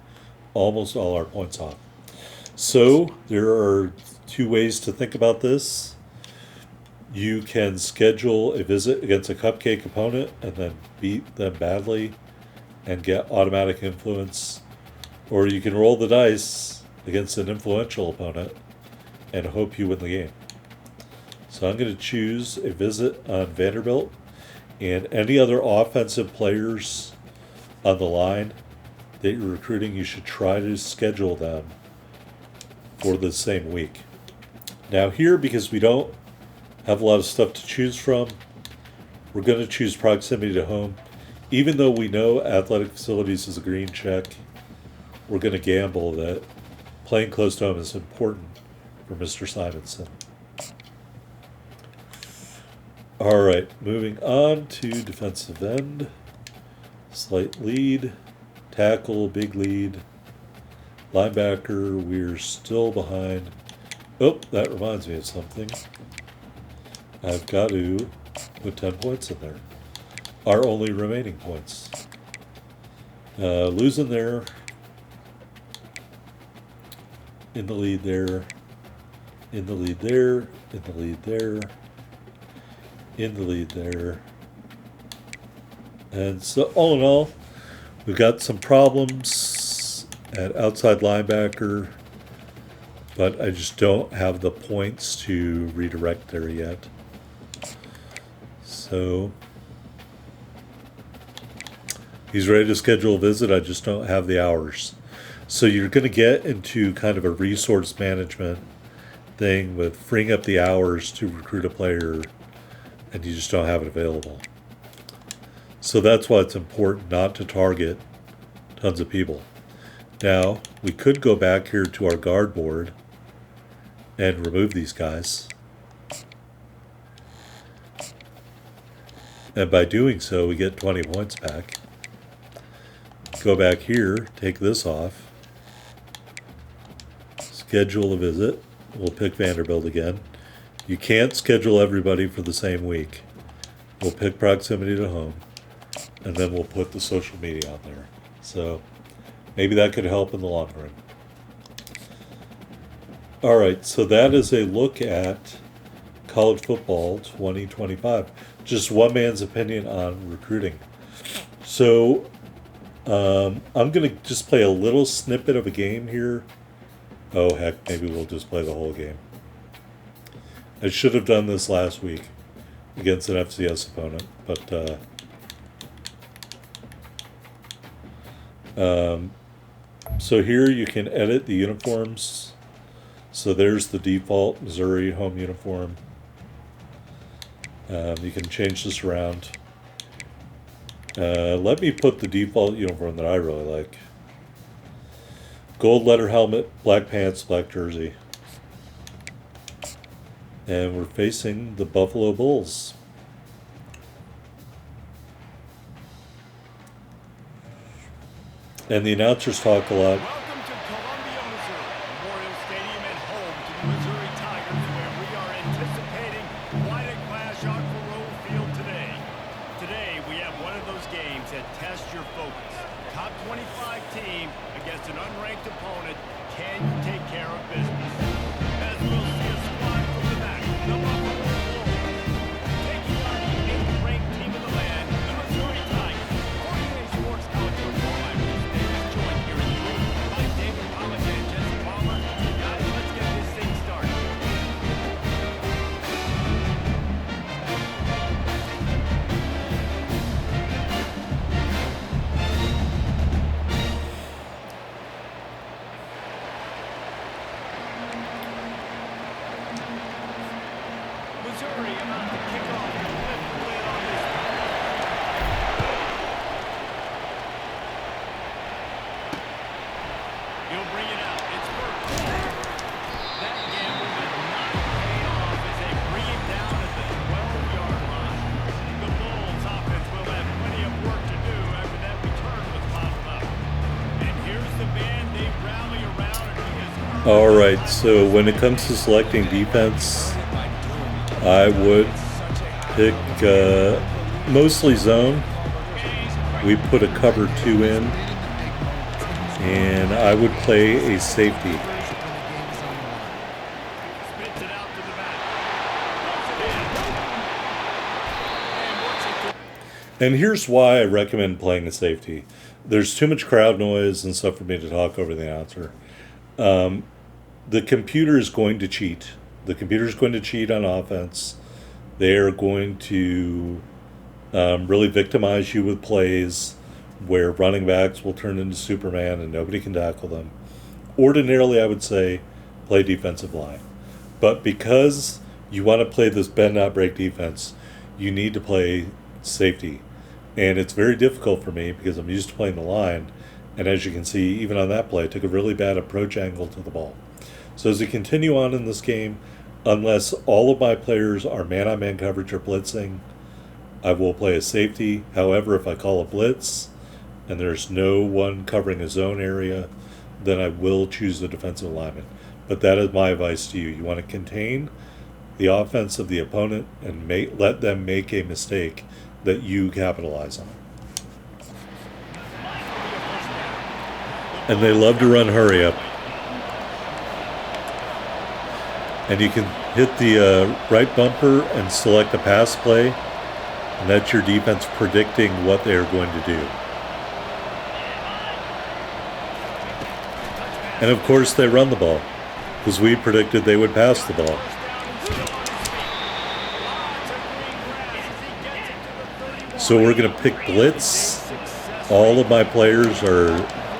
almost all our points off. So there are 2 ways to think about this. You can schedule a visit against a cupcake opponent and then beat them badly and get automatic influence. Or you can roll the dice against an influential opponent and hope you win the game. So I'm going to choose a visit on Vanderbilt. And any other offensive players on the line that you're recruiting, you should try to schedule them for the same week. Now here, because we don't have a lot of stuff to choose from, we're going to choose proximity to home. Even though we know athletic facilities is a green check, we're going to gamble that playing close to home is important for Mr. Simonson. All right, moving on to defensive end. Slight lead. Tackle, big lead. Linebacker, we're still behind. Oh, that reminds me of something. I've got to put 10 points in there. Our only remaining points. Losing there. In the lead there. In the lead there. In the lead there. In the lead there. And so all in all, we've got some problems at outside linebacker, but I just don't have the points to redirect there yet. So he's ready to schedule a visit. I just don't have the hours. So you're going to get into kind of a resource management thing with freeing up the hours to recruit a player, and you just don't have it available. So that's why it's important not to target tons of people. Now, we could go back here to our guard board and remove these guys. And by doing so, we get 20 points back. Go back here, take this off. Schedule a visit. We'll pick Vanderbilt again. You can't schedule everybody for the same week. We'll pick proximity to home. And then we'll put the social media on there. So maybe that could help in the long run. All right, so that is a look at college football 2025. Just one man's opinion on recruiting. So I'm going to just play a little snippet of a game here. Oh, heck, maybe we'll just play the whole game. I should have done this last week against an FCS opponent, but so here you can edit the uniforms. So there's the default Missouri home uniform. You can change this around. Let me put the default uniform that I really like. Gold letter helmet, black pants, black jersey. And we're facing the Buffalo Bulls. And the announcers talk a lot. Welcome to Columbia, Missouri, Memorial Stadium and home to the Missouri Tigers, where we are anticipating quite a clash on Faroe Field today. Today, we have one of those games that test your focus. Top 25 team against an unranked opponent. Can you take care of business? As we'll see a squad from the back, the Buffalo Bulls, taking on the 8th ranked team in the land, the Missouri Tigers. 48 Sports College Football. I'm joined here in the room by David Pollock and Jesse Palmer. Guys, let's get this thing started. Missouri about to kick off and lift the lid on this. He'll bring it out. It's first. That gamble did not pay off as they bring it down at the 12-yard line. The Bulls offense will have plenty of work to do after that return was bottled up. And here's the band they rally around, and he is... All right, so when it comes to selecting defense, I would pick mostly zone. We put a cover 2 in, and I would play a safety. Spits it out to the back. And here's why I recommend playing a safety. There's too much crowd noise and stuff for me to talk over the announcer. The computer is going to cheat. The computer is going to cheat on offense. They are going to really victimize you with plays where running backs will turn into Superman and nobody can tackle them. Ordinarily, I would say play defensive line. But because you want to play this bend not break defense, you need to play safety. And it's very difficult for me because I'm used to playing the line. And as you can see, even on that play, I took a really bad approach angle to the ball. So as we continue on in this game, unless all of my players are man-on-man coverage or blitzing, I will play a safety. However, if I call a blitz and there's no one covering a zone area, then I will choose the defensive lineman. But that is my advice to you. You want to contain the offense of the opponent and let them make a mistake that you capitalize on. And they love to run hurry up. And you can hit the right bumper and select a pass play, and that's your defense predicting what they are going to do. And of course they run the ball, because we predicted they would pass the ball. So we're going to pick blitz. All of my players are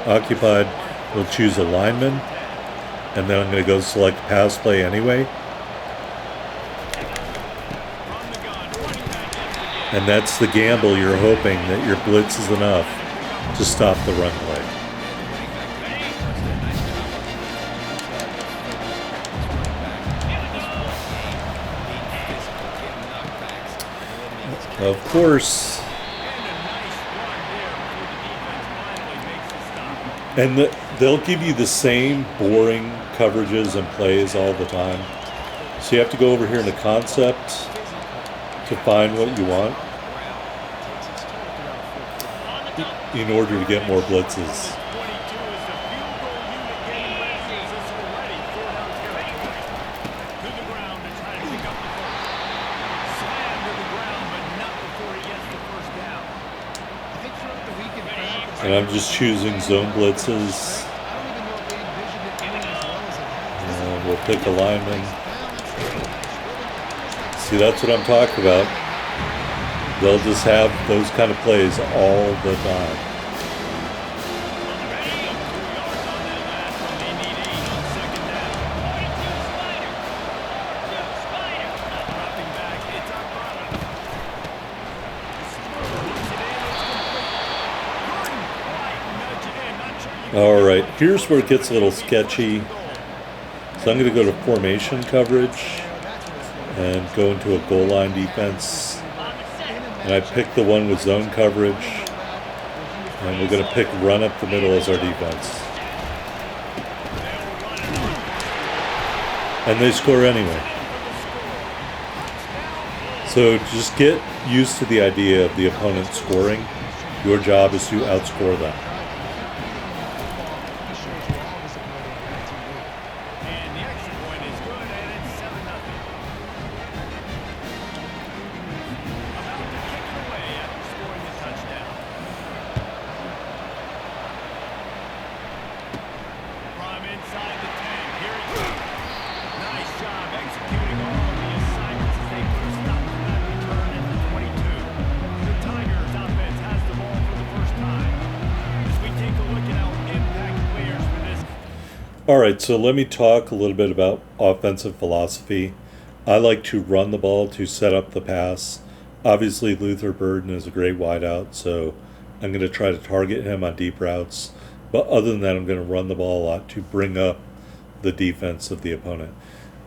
occupied. We'll choose a lineman. And then I'm going to go select pass play anyway. And that's the gamble. You're hoping that your blitz is enough to stop the run play. Of course. And a nice run there before the defense finally makes the stop. And they'll give you the same boring coverages and plays all the time. So you have to go over here in the concept to find what you want in order to get more blitzes. 22 is the field goal unit getting ready as it's already 4-down territory. To the ground to try to pick up the first. Slammed to the ground, but not before he gets the first down. I think throughout the week in practice, And I'm just choosing zone blitzes. I don't even know if they envisioned it doing as well as it has. And we'll pick a lineman. See, that's what I'm talking about. They'll just have those kind of plays all the time. All right, here's where it gets a little sketchy. So I'm going to go to formation coverage and go into a goal line defense. And I picked the one with zone coverage. And we're going to pick run up the middle as our defense. And they score anyway. So just get used to the idea of the opponent scoring. Your job is to outscore them. And the extra point is good, and it's 7-0. About to kick it away after scoring the touchdown. From inside the 10, here he goes. Nice job executing all of the assignments as they put a stop to that return at the 22. The Tigers offense has the ball for the first time. As we take a look at our impact players for this. All right, so let me talk a little bit about offensive philosophy. I like to run the ball to set up the pass. Obviously, Luther Burden is a great wideout, so I'm going to try to target him on deep routes. But other than that, I'm going to run the ball a lot to bring up the defense of the opponent.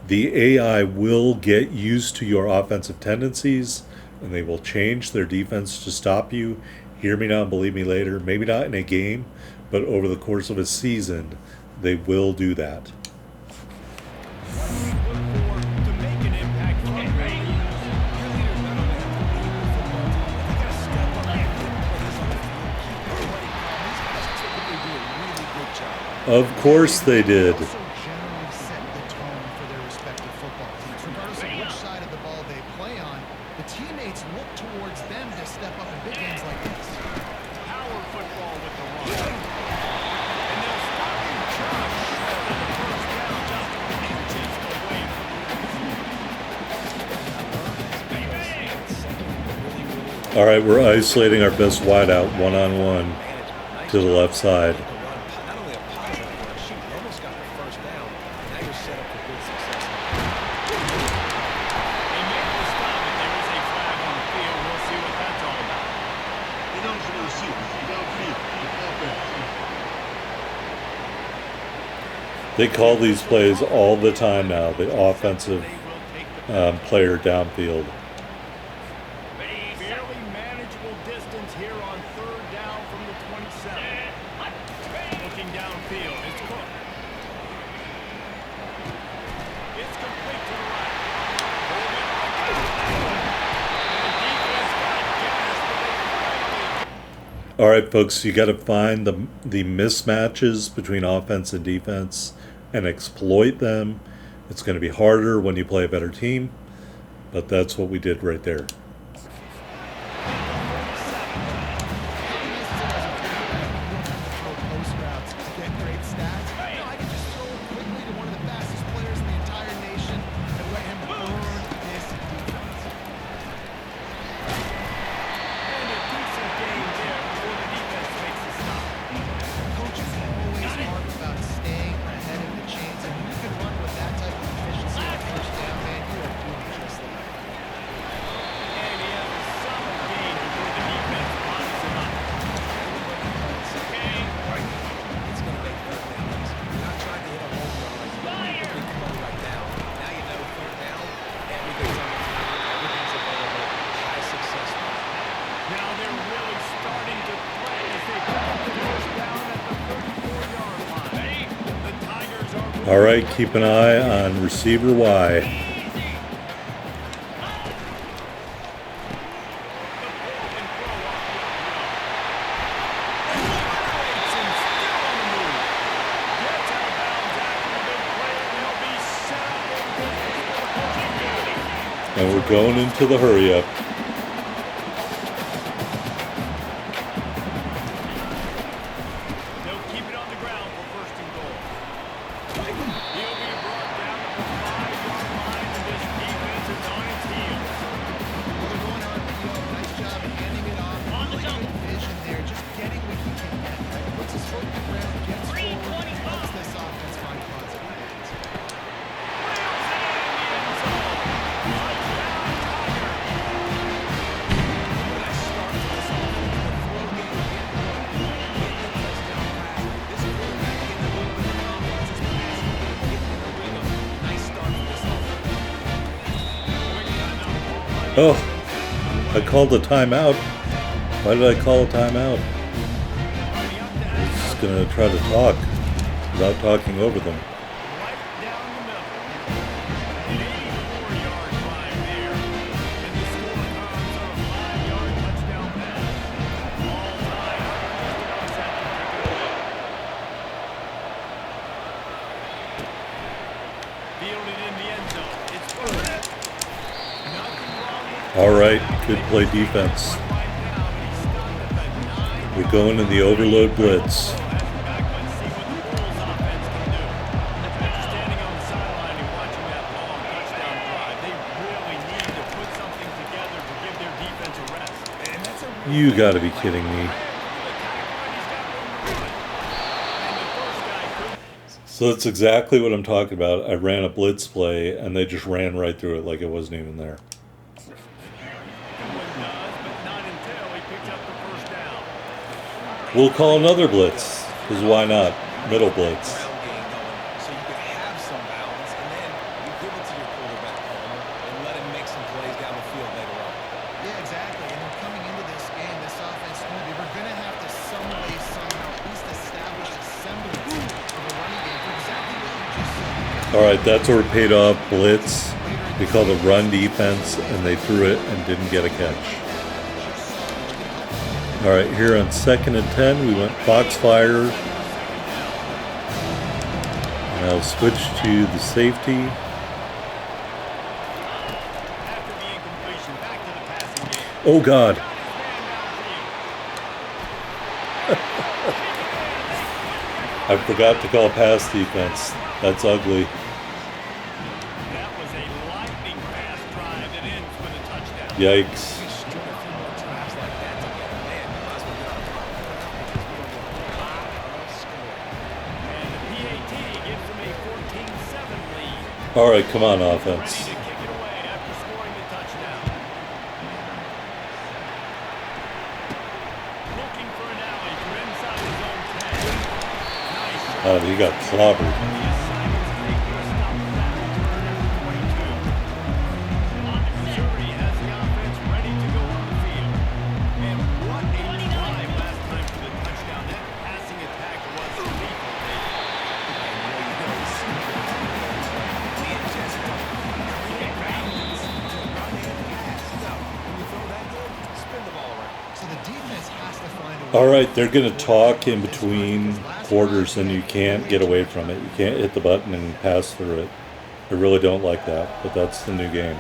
The AI will get used to your offensive tendencies, and they will change their defense to stop you. Hear me now and believe me later. Maybe not in a game, but over the course of a season, they will do that. To make an impact from their leaders. Your leaders not only have to lead the football team, they got to step up and put players on the field. These guys typically do a really good job. Of course they did. Also generally set the tone for their respective football teams. Regardless of which side of the ball they play on, the teammates look towards them to step up in big games like this. Power football with the run. And they'll stop you just short of the first down, just inches away from the All right, we're isolating our best wideout one-on-one to the left side. Not only a positive for a shoot, you almost got the first down. Now you're set up for good success. They make the stop, but there is a flag on the field. We'll see what that's all about. They call these plays all the time now, the offensive They will take the player downfield. fairly manageable distance here on third down from the 27. Looking downfield, it's Cook. It's complete to the right. Holding on. The defense got gas, but they finally. All right, folks, you got to find the mismatches between offense and defense and exploit them. It's going to be harder when you play a better team, but that's what we did right there. Throw post routes to get great stats. No, I can just throw it quickly to one of the fastest players in the entire nation and let him burn this defense. And a decent game there before the defense makes the stop. Coaches always harp about staying ahead of the chains, and you can run with that type of efficiency on first down, man. You are doing just that. All right, keep an eye on receiver Y. And we're going into the hurry up. They'll keep it on the ground for first and goal. He'll be brought down to the 5-yard line, and this defense is on its heels. Well, they're going on field. Nice job handing it off. Really good vision there. Just getting what he can get. Right? Puts his foot in the ground, gets forward, and helps this offense find positive hands. Oh, I called a timeout. Why did I call a timeout? I was just going to try to talk without talking over them. Right down the middle. An 84-yard drive there. And the score comes on a 5-yard touchdown pass. All tied up just about set to kick it away. Fielded in the end zone. It's for it. Nothing wrong with All right, good play defense. right now, but he's stopped at the 9. We're going in the overload blitz. You got to be kidding me. So that's exactly what I'm talking about. I ran a blitz play and they just ran right through it like it wasn't even there. We'll call another blitz, because why not? Middle blitz. Ground game going, so you could have some balance, and then you give it to your quarterback partner and let him make some plays down the field later on. Yeah, exactly. And then coming into this game, this offense knew they were going to have to some way, somehow, at least establish a semblance of a running game for exactly what you just said. All right, that's where it paid off. Blitz. We called it run defense, and they threw it and didn't get a catch. All right, here on 2nd and 10, we went Foxfire. And I'll switch to the safety. Oh, God. I forgot to call pass defense. That's ugly. That was a lightning fast drive that ends with a touchdown. Yikes. And the PAT gives them a 14-7 lead. All right, come on, Ready offense. to kick it away after scoring the touchdown. Looking for an alley from inside his own 10. Nice shot. Oh, he got clobbered. The assignment's taking a stop at that return at 22. Missouri has the offense ready to go on the field. And what a drive last time for the touchdown. That passing attack was lethal. So the defense has to find a way. All right, they're going to talk in between quarters, and you can't get away from it. You can't hit the button and pass through it. I really don't like that, but that's the new game.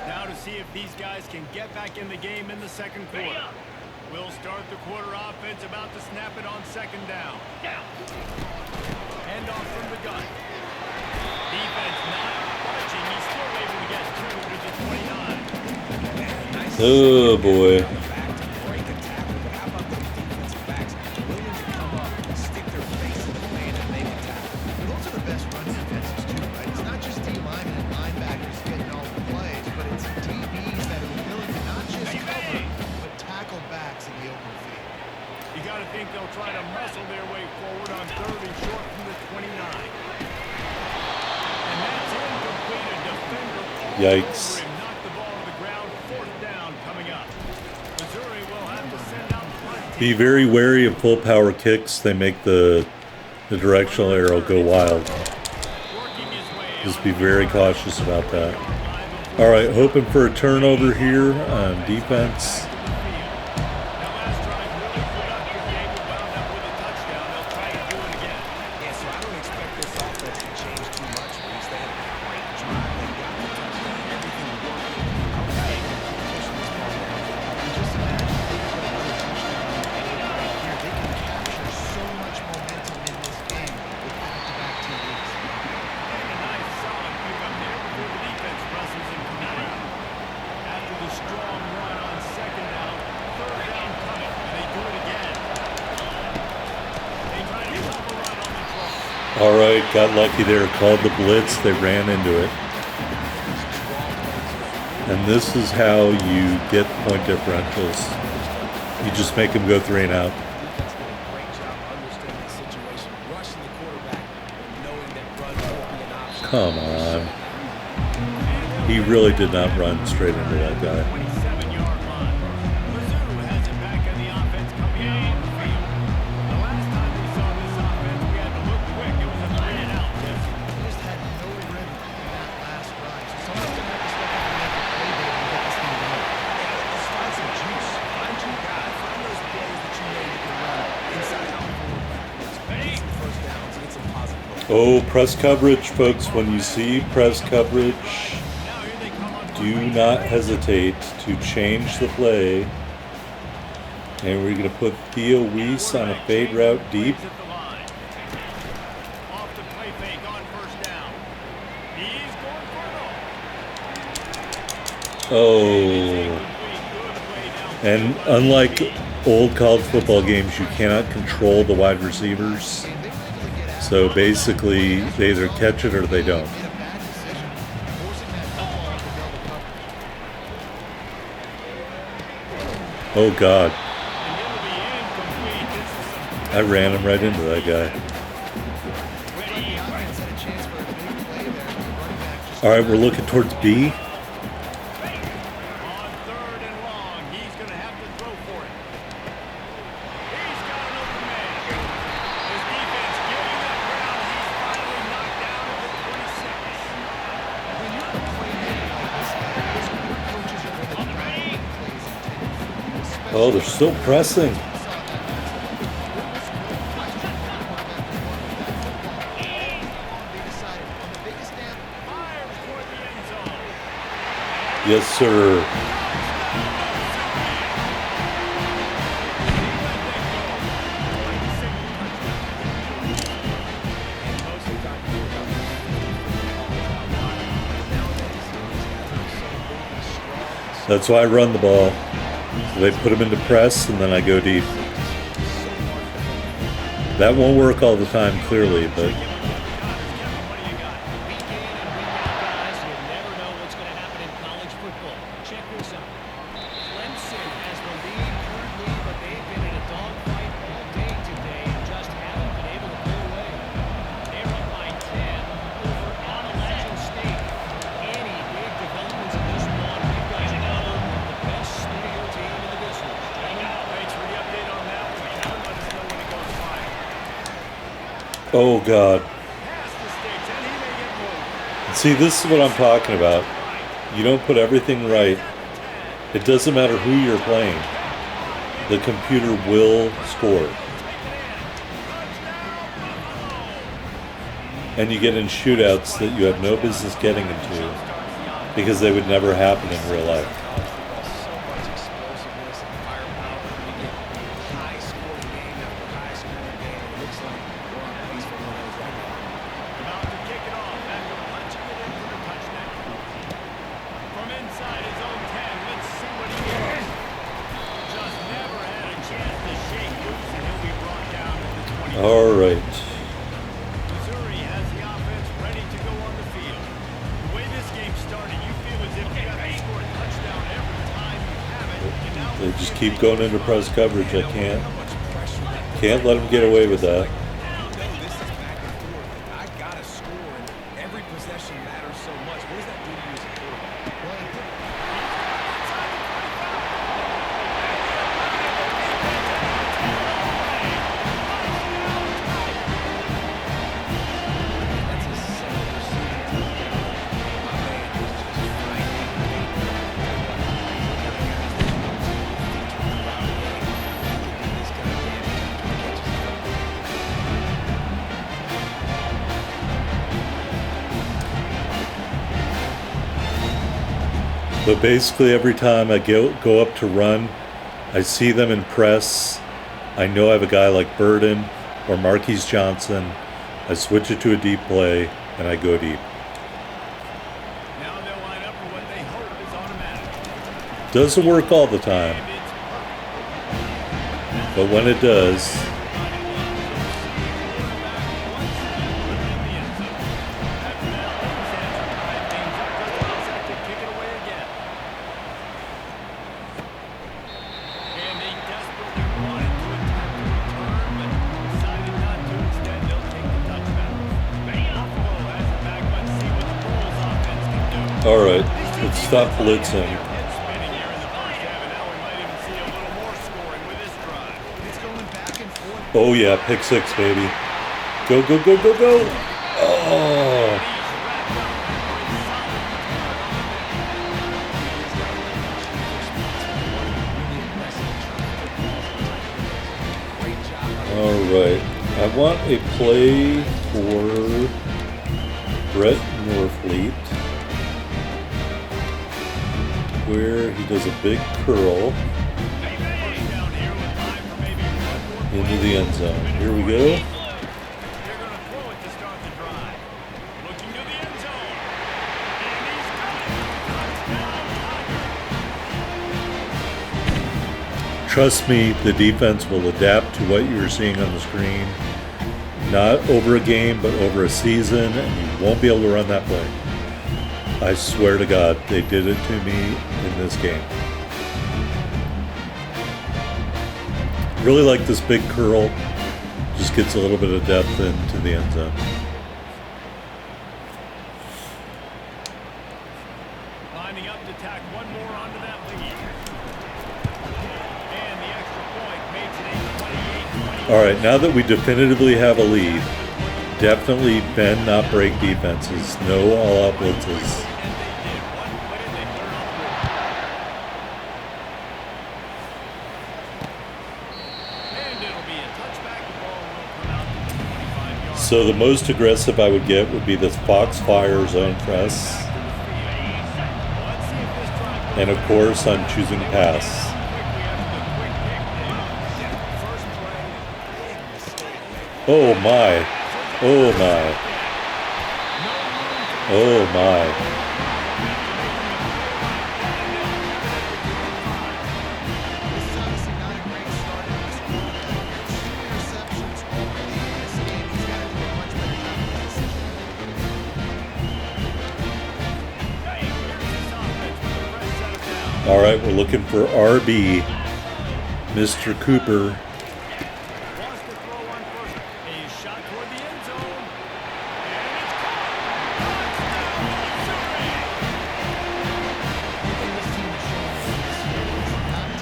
Now to see if these guys can get back in the game in the second quarter. We'll start the quarter offense about to snap it on 2nd down. Hand off from the gun. Defense not budging. He's still able to get through to the 29. Oh, boy. Break a tackle, but how about those defensive backs? Williams to come up and stick their face in the man and make a tackle. Those are the best run defenses too, right? It's not just D-linemen and linebackers getting all the plays, but it's DBs that are willing to not just cover, but tackle backs in the open field. You got to think they'll try to muscle their way forward on 3rd and short from the 29. And that's incomplete. A defender all Yikes. over him. Knocked the ball to the ground. 4th down coming up. Missouri will have to send out front. Be very wary of full power kicks. They make the the directional arrow go wild. Working his way Just be very cautious about that. All right, hoping for a turnover here on defense. last drive really productive. David wound up with a touchdown. They'll try to do it again. Yeah, so I don't expect this offense to change too much. Reese. They had a great drive. They got the touchdown. Everything working. Okay, pushing this ball down. And just imagine if they can put another touchdown on the board right here. They can capture so much momentum in this game with back-to-back TDs. And a nice solid pickup there before the defense wrestles him to the ground. After the strong run on second down, third down coming, and they do it again. They try to stop a run on the draw. All right, got lucky there. Called the blitz. They ran into it. And this is how you get point differentials. You just make them go 3 and out. Defense did a great job understanding the situation, rushing the quarterback, knowing that run will be an option. Come on. He really did not run straight into that guy. 27-yard line. Mizzou has it back in the offense coming out on the field. The last time we saw this offense, we had to look quick. It was a 3 and out. They just had no rhythm in that last drive. So someone's going to have to step up and make a play there and get this thing going. Yeah, let's find some juice. Find your guy. Find those plays that you know you can run inside out and forward backwards. Get some first downs, get some positive plays. Oh, press coverage, folks. When you see press coverage, Now here they come on do not hesitate to change the play. And we're going to put Theo Weiss on a fade route deep. At the line. Off the play fake on first down. He's going for it all. Oh. And unlike old college football games, you cannot control the wide receivers. So basically, they either catch it or they don't. Made a bad decision, forcing that football into double coverage. Oh, God. And it'll be incomplete. This is some I ran him right into that guy. Looked like the offense had a chance for a big play there. The running back just All right, we're looking towards B. on third and long. He's going to have to throw for it. He's got an open man. His defense giving up ground. He's finally knocked down at the 26. when you're a playmaker like this guy, those quick coaches are going to drive the plays intended for you. Especially Oh, they're still pressing. Fires toward the end zone. Yes, sir. That's why I run the ball. So they put them into press, and then I go deep. That won't work all the time, clearly, but Guys, you never know what's going to happen in college football. Check this out. Clemson has the lead currently, but they've been in a dogfight all day today and just haven't been able to pull away. They're up by 10 over Appalachian State. Any big developments in this one, we've got you covered with the best studio team in the business. Gentlemen, Thanks for the update on that one. Kevin, let us know when it goes live. oh, God. Past the stakes, and he may get more. See, this is what I'm talking about. You don't put everything right. It doesn't matter who you're playing. The computer will score. And you get in shootouts that you have no business getting into because they would never happen in real life. So much explosiveness and firepower. You get high scoring game after high scoring game. It looks like we're on pace for one of those right now. About to kick it off after punching it in for a touchdown. From inside his own 10, let's see what he gets. Just never had a chance to shake loose, and he'll be brought down at the 20. All right. Missouri has the offense ready to go on the field. The way this game started, you feel as if you have to score a touchdown every time you have it. And now They we're just 50 keep going into press coverage. I can't let them get away with that. No, this is back and forth. I gotta score, and every possession matters so much. What does that do to you as a quarterback? But basically every time I go up to run, I see them in press. I know I have a guy like Burden or Marquise Johnson. I switch it to a deep play, and I go deep. Now they'll line up for what they hope is automatic. Doesn't work all the time, And it's perfect. but when it does, all right, let's stop blitzing. Oh yeah, pick six, baby. Go, go, go, go, go. Oh. All right, I want a play for Brett Norfleet where he does a big curl into the end zone. Here we go. Trust me, the defense will adapt to what you're seeing on the screen. Not over a game, but over a season, and you won't be able to run that play. I swear to God, they did it to me in this game. Really like this big curl. Just gets a little bit of depth into the end zone. Lining up to tack one more onto that lead. And the extra point makes it a 28-20. All right, now that we definitively have a lead, definitely bend, not break defenses. No all-out blitzes. So the most aggressive I would get would be this Foxfire zone press. And of course, I'm choosing pass. Oh my. Oh my. Oh my. This is obviously not a great start in this quarter. Two interceptions already in this game. He's got to do a much better job of this. All right, we're looking for RB, Mr. Cooper. Wants to throw one first. A shot toward the end zone. This team is showing us this year is not taking the ball fast starts. That is critical for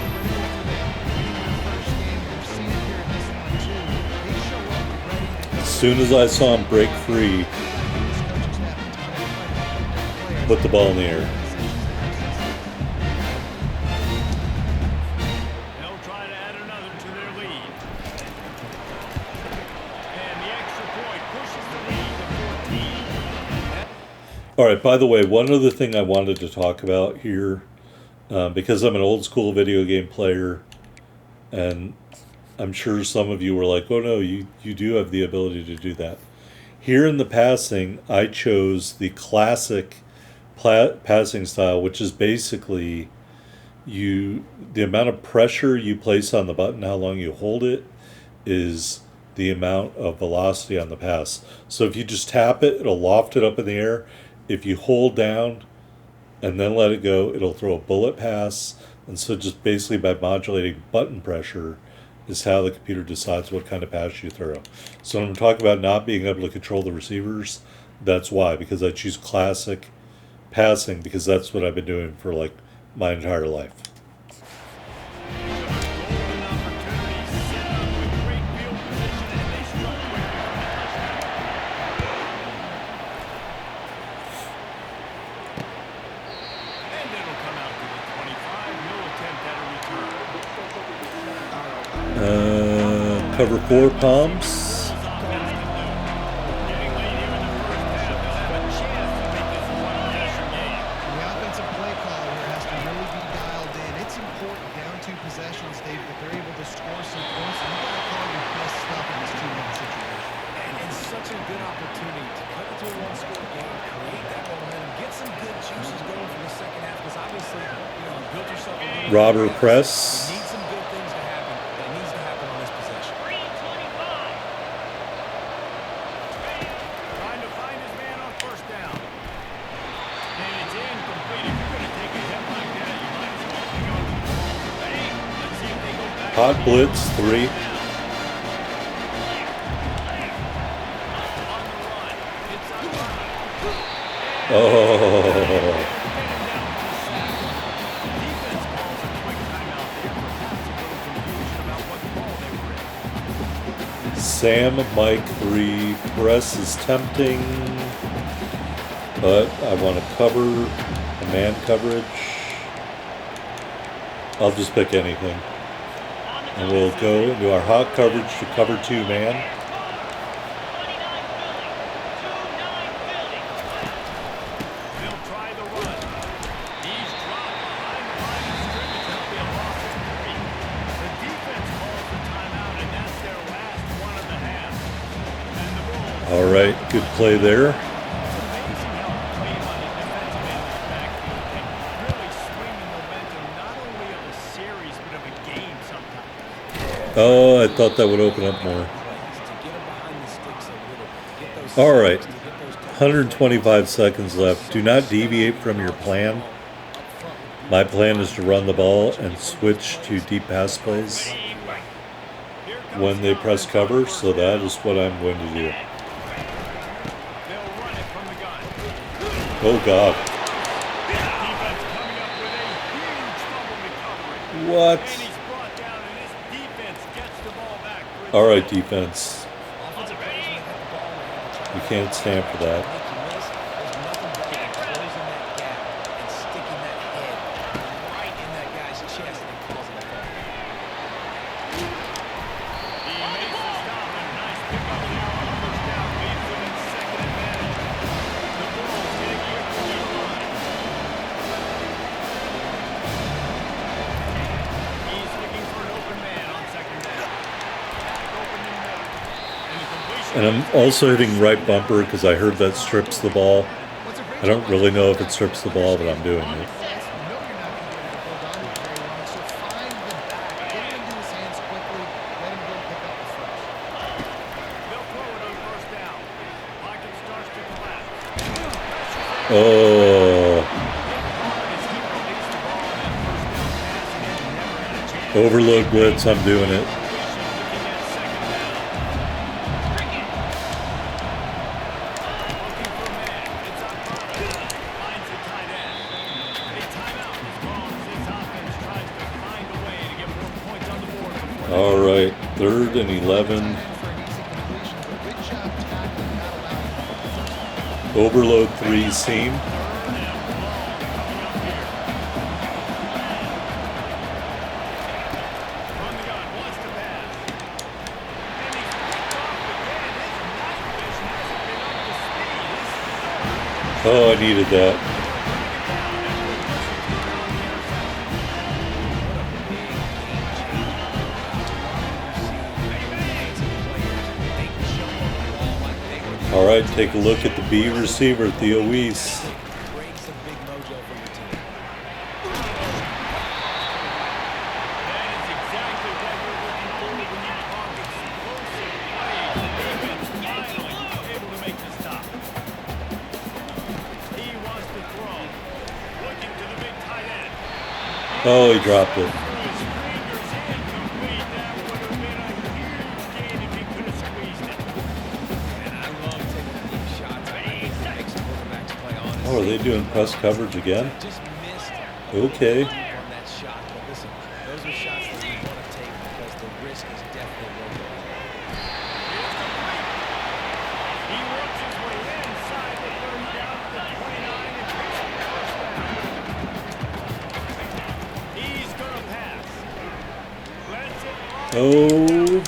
them in their first game. We've seen it here in this one too. They show up ready to go. As soon as I saw him break free, put the ball in the air. They'll try to add another to their lead. And the extra point pushes the lead to 14. All right, by the way, one other thing I wanted to talk about here, because I'm an old school video game player, and I'm sure some of you were like, oh no, you do have the ability to do that. Here in the passing, I chose the classic passing style, which is basically the amount of pressure you place on the button, how long you hold it, is the amount of velocity on the pass. So if you just tap it, it'll loft it up in the air. If you hold down and then let it go, it'll throw a bullet pass. And so just basically by modulating button pressure is how the computer decides what kind of pass you throw. So when I'm talking about not being able to control the receivers, that's why, because I choose classic passing, because that's what I've been doing for like my entire life. Golden opportunity set up with great field position, and they struck quickly from the touchdown. And it'll come out to the 25. No attempt at a return. Cover four palms. Getting late here in the first half. They'll have an obviously, built yourself a little Robber bit of press. You need some good things to happen, but it needs to happen on this possession. Trying to find his man on first down. And it's incomplete. If you're going to take a hit like that, you might as well hang on to the ball. Hey, let's see if they go back. Hot blitz 3. On the run. It's a run. Oh. Defense calls a quick timeout there. Perhaps a little confusion about what ball they were in. Sam Mike 3. Press is tempting, but I want to cover a man coverage. I'll just pick anything. And we'll go into our hot coverage to cover 2 man. They'll try the run. He's dropped behind the line of scrimmage. That'll be a loss of 3. The defense calls the timeout, and that's their last one of the half. And the Bulls. All right, good play there. It's amazing how clean on the defensive end of the backfield can really swing the momentum not only of a series but of a game sometimes. Oh, I thought that would open up more. All right, 125 seconds left. Do not deviate from your plan. My plan is to run the ball and switch to deep pass plays when they press cover, so that is what I'm going to do. They'll run it from the gun. Oh, God. Defense coming up with a huge fumble recovery. What? And he's brought down, and this defense gets the ball back. All right, defense. You can't stand for that. He makes the stop, and a nice pickup there on the first down. Leaves them in second advantage. The Bulls get a year for their run. He's looking for an open man on second down. Open in middle. And the completion. And I'm also hitting right bumper because I heard that strips the ball. I don't really know if it strips the ball, but I'm doing it. They'll throw it on first down. Pocket starts to collapse. Oh, As he released the ball on that first down pass, and it never had a chance. overload blitz, I'm doing it. Completion looking at second down. Looking for a man. It's on Carter. Finds a tight end. A timeout is called as this offense tries to find a way to get more points on the board before All right, 3rd and 11. Overload 3 seam. From the gun, wants to pass. And he's picked off again. His night vision hasn't been up to speed. Oh, I needed that. All right, take a look at the B receiver, Theo Weiss. Breaks a big mojo for your team. That is exactly what you're looking for when you talk explosive plays. The defense finally able to make the stop. He wants to throw. Looking to the big tight end. Oh, he dropped it. Through his fingers, incomplete. That would have been a huge gain if he could have squeezed it. And I love taking deep shots. I think the next quarterbacks play on it. Oh, are they doing press coverage again? Just missed Okay. on that shot. But listen, those are shots that we want to take because the risk is definitely worth it. He works his way inside the 30 down to the 29 and picks up the first down. He's going to pass. Lets it fly Oh, downfield.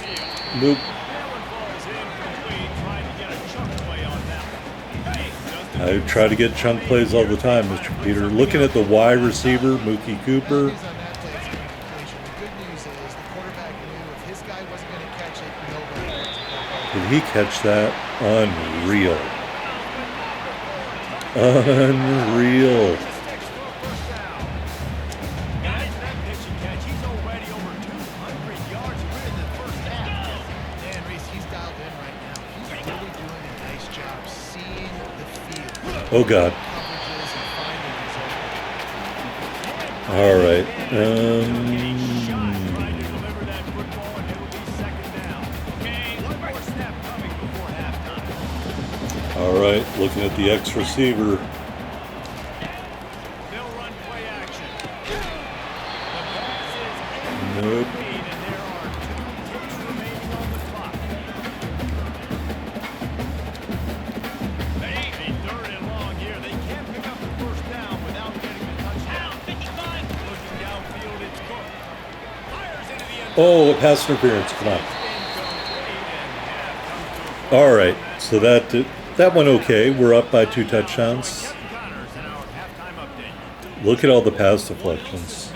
nope. That one falls incomplete, trying to get a chunk play on that one. Hey, just I try to get chunk plays all the time, Mr. Peter. Looking at the Y receiver, Mookie Cooper. On that play, it's completion. The good news is the quarterback knew if his guy wasn't going to catch it, nobody else. Did he catch that? Unreal. Unreal. sticks for a first down. Oh God. coverages and finding these openings. All right. Shot trying to deliver that football, and it'll be second down. Okay, one more snap coming before halftime. All right. Looking at the X receiver. They'll run play action. The pass is Nope. incomplete, and there are 2 ticks remaining on the clock. A third and long here. They can't pick up the first down without getting a touchdown. 55. Looking downfield, it's Cook. Fires into the end zone. Oh, a pass interference. Come on. All right. So that went okay. We're up by 2 touchdowns. Look at all the pass deflections.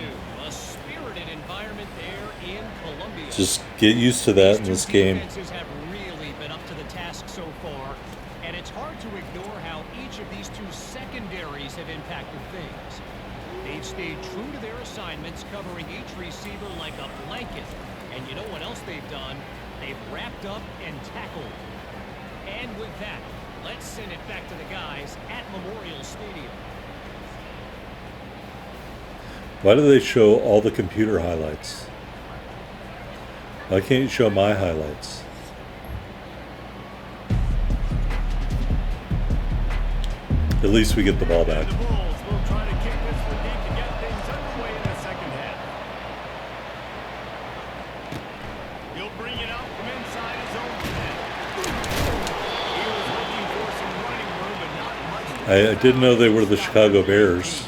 A spirited environment there in Columbia. Just get used to that in this game. Defenses have really been up to the task so far, and it's hard to ignore how each of these 2 secondaries have impacted things. They've stayed true to their assignments, covering each receiver like a blanket. And you know what else they've done? They've wrapped up and tackled. And with that, let's send it back to the guys at Memorial Stadium. Why do they show all the computer highlights? Why can't you show my highlights? At least we get the ball back. The Bulls will try to kick this one deep to get things underway in the second half. He'll bring it out from inside his own 10. He was looking for some running room, but not much. I didn't know they were the Chicago Bears.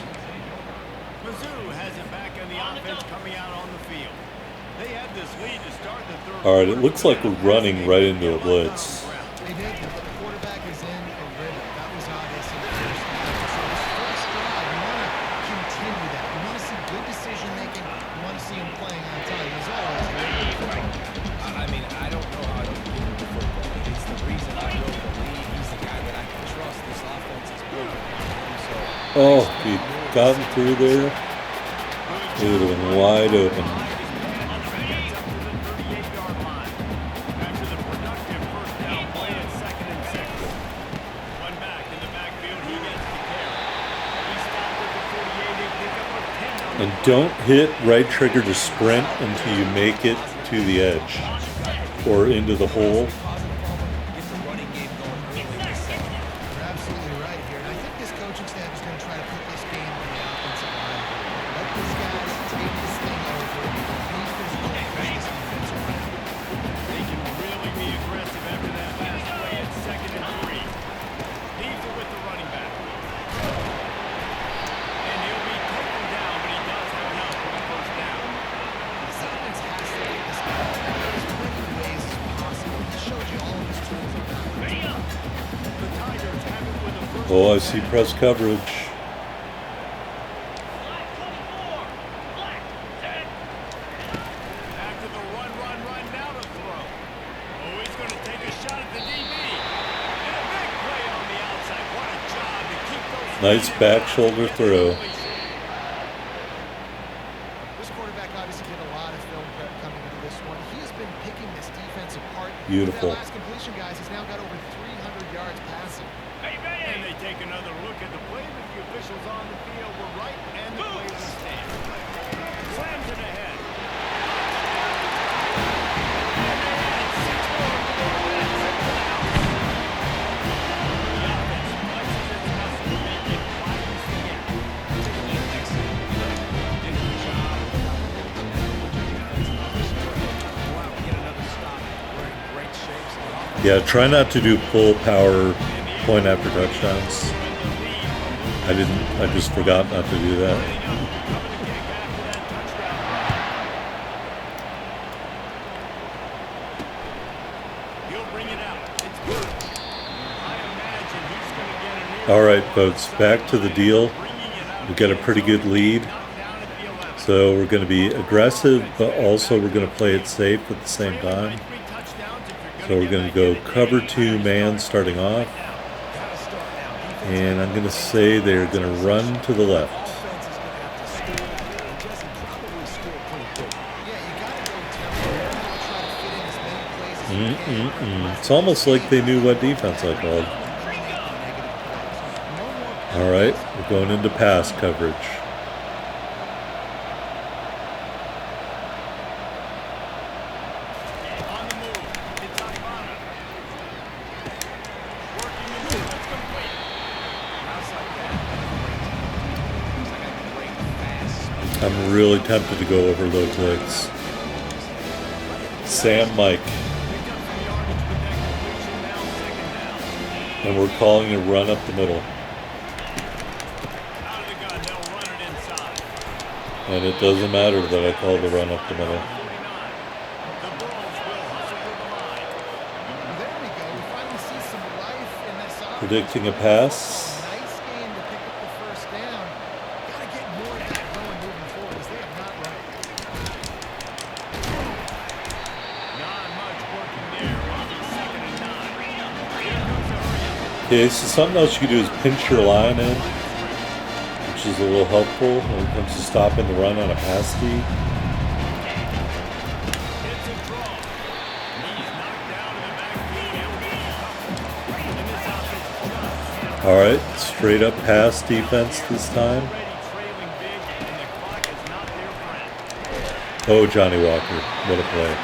Mizzou has it back in the offense coming out on the field. They had this lead to start the third. All right, it looks like we're running right into a blitz. They did, but the quarterback is in a rhythm. That was obvious in the first half. So this first drive, you want to continue that. You want to see good decision making. You want to see him playing on time. He's always very good football. I mean, I don't know how to get into football. It's the reason I wrote the league. He's the guy that I can trust. This offense is built around him. So Oh, if he'd gotten through there, it would have been wide open. And don't hit right trigger to sprint until you make it to the edge or into the hole. get the running game going early in the second. You're absolutely right here. And I think this coaching staff is going to try to put this game on the offensive line. Let these guys take this thing over. Be physical and push this defense around. They can really be aggressive after that last play at 2nd and 3. Leaves it with the running back. And he'll be taken down, but he does have enough for the first down. This offense has to get this guy. There's plenty of ways it's possible. He showed you all of his tools are back. The Tigers have it with the first. Oh, I see press coverage. Back to the run, now to throw. Oh, he's going to take a shot at the DB. And a big play on the outside. What a job to keep those. Nice back shoulder throw. This quarterback obviously did a lot of film prep coming into this one. He has been picking this defense apart. Beautiful. That last completion, guys, he's now got over 300 yards passing. And they take another look at the play, but the officials on the field were right, and the play will stand. Slams it ahead. Yeah, try not to do full power point after touchdowns. I just forgot not to do that. All right, folks, back to the deal. We've got a pretty good lead. So we're going to be aggressive, but also we're going to play it safe at the same time. So we're going to go cover 2 man starting off. And I'm going to say they're going to run to the left. It's almost like they knew what defense I called. All right, we're going into pass coverage. On the move. It's Ivana. Working the move. It's complete. Pass like that. Looks like a great fast. I'm really tempted to go over low blitz. Sam Mike. Picked up some yardage with that completion. Now second down. And we're calling a run up the middle. Out of the gun. They'll run it inside. And it doesn't matter that I call the run up the middle. 49. The Bulls will hustle to the line. There we go. We finally see some life in this offense. Predicting a pass. Nice game to pick up the first down. Got to get more of that going moving forward because they have not run. Not much working there. On the second and 9. Here comes a hurry up. Okay, so something else you can do is pinch your line in, which is a little helpful when it comes to stopping the run on a pass speed. It's a draw. He's knocked down in the backfield. And this offense just All right, straight up pass defense this time. already trailing big, and the clock is not their friend. Oh, Johnny Walker, what a play.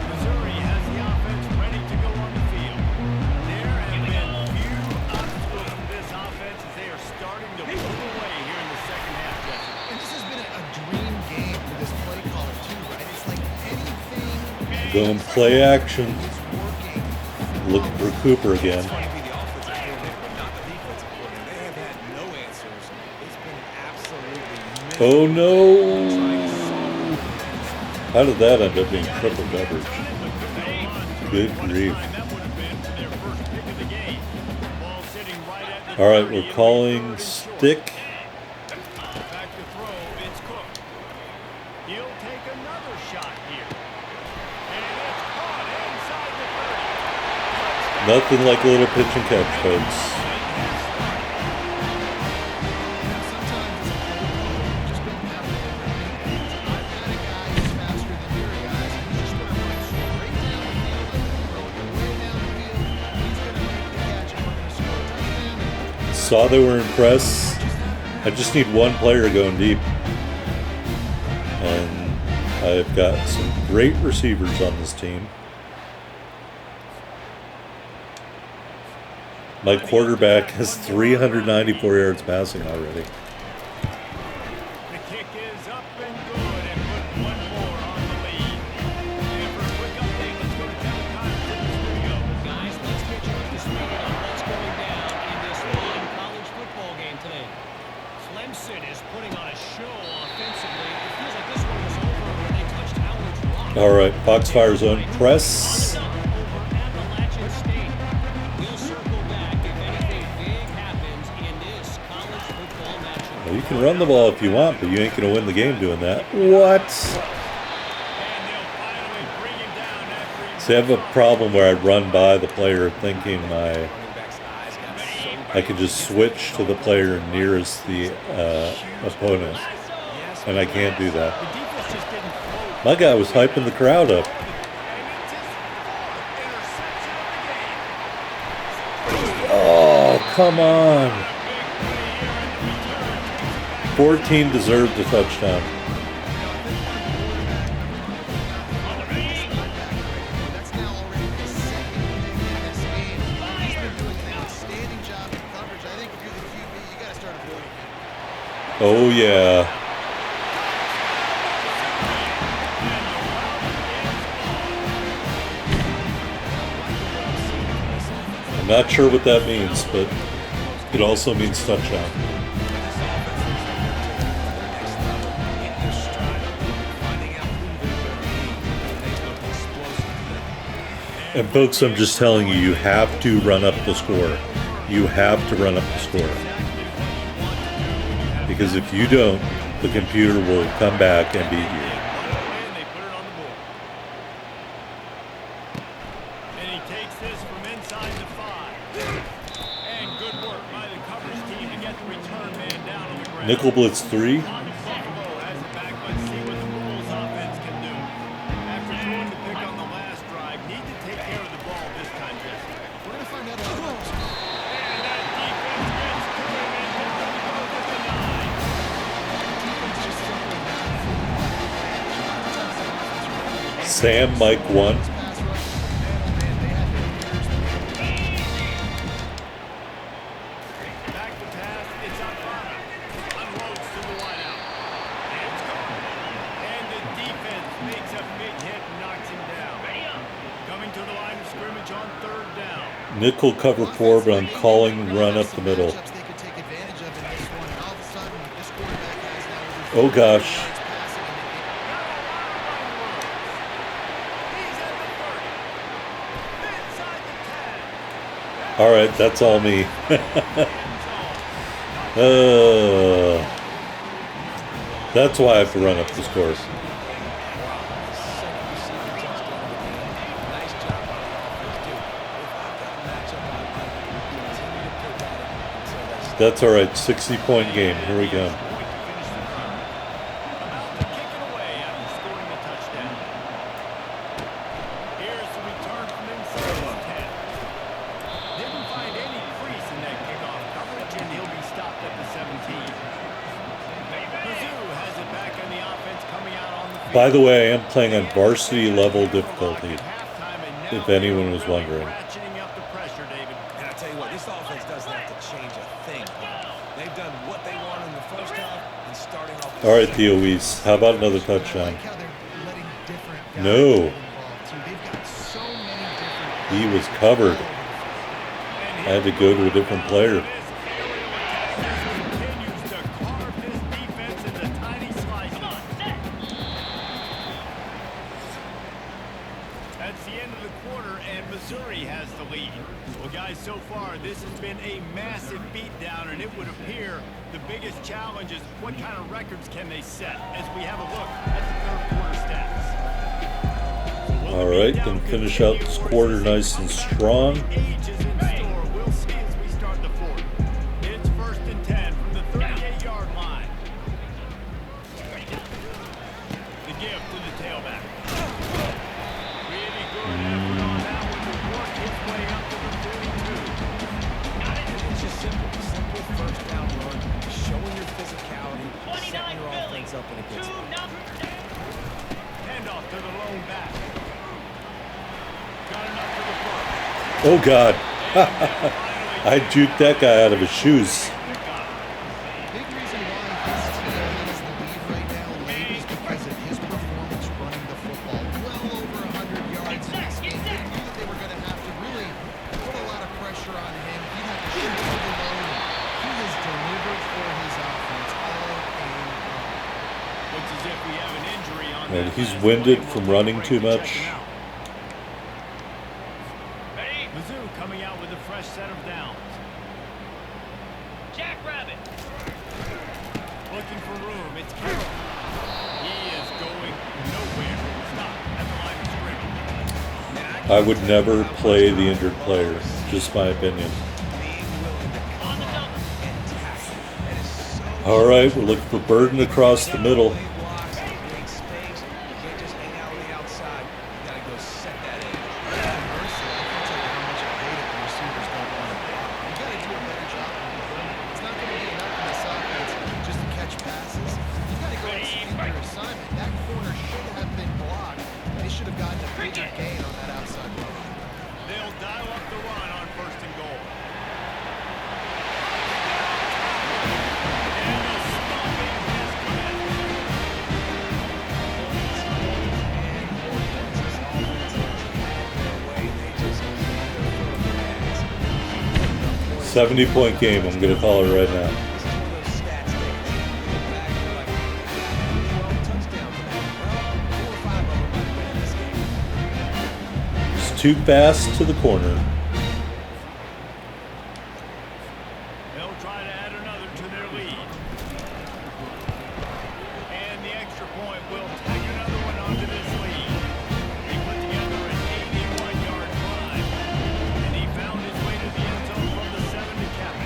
Missouri has the offense ready to go on the field. There have been few obstacles to this offense as they are starting to pull away here in the second half, Jesse. And this has been a dream game for this play caller too, right? It's like anything Going play action. is working. Looking for Cooper again. It's going to be the offensive coordinator, but not the defensive coordinator. They have had no answers. It's been absolutely Oh no! trying to solve it. How did that end up being triple coverage? Good grief. That would have been for their first pick of the game. Ball sitting right at the All right, 30, we're it'll be calling third and short. stick. Back to throw, it's Cook. He'll take another shot here. And it's caught inside the 30. Nothing like a little pitch and catch, folks. Sometimes it's just don't have the things. I've had a guy who's faster than your guys, and he's just going to run straight down the field, throw it way down the field. He's going to make the catch, and we're going to score a touchdown. Saw they were impressed. I just need one player going deep. And I've got some great receivers on this team. My quarterback has 394 yards passing already. The kick is up and good and put one more on the lead. And for a quick update, let's go to Kevin Connors in the studio. Guys, let's get you up to speed on what's going down in this fine college football game today. Clemson is putting on a show offensively. It feels like this one was over when they touched Howard's rock. All right, Foxfire zone press. On the dump over Appalachian State. We'll circle back if anything big happens in this college football matchup. Well, you can run the ball if you want, but you ain't going to win the game doing that. What? And they'll finally bring him down after he See, I have a problem where I run by the player thinking Running back's eyes got so I can just switch to the player nearest the opponent, and I can't do that. the defense just didn't float. My guy was hyping the crowd up. And it's his fourth interception of the game. Oh, come on. 14 deserved a touchdown. That's now already his second pick in this game. He's been doing an outstanding job in coverage. I think if you're the QB, you got to start avoiding him. Oh, yeah. I'm not sure what that means, but it also means touchdown. And folks, I'm just telling you, you have to run up the score. You have to run up the score. Because if you don't, the computer will come back and beat you. And they put it on the board. Nickel blitz 3. Buffalo has it back. Let's see what the Bulls offense can do. After throwing the pick on the last drive, need to take care of the ball this time, Jesse. We're going to find out a lot about this. And that defense gets to him, and here we go with the 9. Defense just simply not Sam, Mike 1. pass rush. Man, they have been Back to pass, it's Alfano. Unloads to the wideout. And it's gone. And the defense makes a big hit and knocks him down. Coming to the line of scrimmage on 3rd down. Nickel cover 4, but I'm calling run up the middle. matchups they could take advantage of in this one. And all of a sudden, this quarterback has now over Oh gosh. yards passing, and they He's at the 30. Inside the 10. All right, that's all me. That's why I have to run up the score. Second receiving touchdown of the game. Nice job by the offense, too. If I've got a matchup I like, continue to pick at it until they stop. That's all right. 60-point game. Here we go. Point to finish the drive. About to kick it away after scoring the touchdown. Here's the return from inside his 10. Didn't find any crease in that kickoff coverage, and he'll be stopped at the 17. Mizzou has it back in the offense coming out on the field. By the way, I am playing on varsity level difficulty, if anyone was wondering. Ratcheting up the pressure, David. And I tell you what, this offense doesn't have to change a thing. They've done what they want in the first half and starting off. All right, Theo Weiss. How about another touchdown? like how they're letting different guys No. get involved, too. They've got so many different He was covered. I had to go to a different player. Continues to carve this defense into tiny slices. That's the end of the quarter, and Missouri has the lead. Well, guys, so far, this has been a massive beatdown, and it would appear the biggest challenge is what kind of records can they set as we have a look at the 3rd quarter stats. So will the All right, beatdown then finish out this continue, or quarter is nice and strong. age is in store? We'll see as we start the 4th. It's 1st and 10 from the 38-yard line. The give to the tailback. Really good effort on that one to work his way up to the 42. It's just simple. Simple first down run. Showing your physicality. Setting your offense up in a good spot. Handoff to the lone back. Got enough to the front. Oh God. I juked that guy out of his shoes. Big reason why this team has the lead right now late is because of his performance running the football. Well over 100 yards in this game. They knew that they were going to have to really put a lot of pressure on him. He'd have to shoot for the load. He has delivered for his offense all game long. Looks as if we have an injury on And that he's last winded play. from We'll running take a too break to much. check him out. Mizzou coming out with a fresh set of downs. Jackrabbit. Looking for room. It's Carroll. He is going nowhere. Stop at the line of scrimmage. I would never play the injured player. Just my opinion. Being willing to come up and tackle. That is so All right, we're looking for Burden across the middle. Big blocks, big space. You can't just hang out on the outside. You gotta go set that in. Conversely, I can tell you how much I hate it when receivers don't want to block. You got to do a better job. It's not going to be enough in this offense just to catch passes. You got to go execute your assignment. That corner should have been blocked. They should have gotten a bigger gain on that outside run. They'll dial up the run on 1st and goal. And the stopping has commenced. 70-point game. I'm going to call it right now. It's too fast to the corner. They'll try to add another to their lead. And the extra point will tack another one onto this lead. He put together an 81-yard drive, and he found his way to the end zone from the 7 to cap it.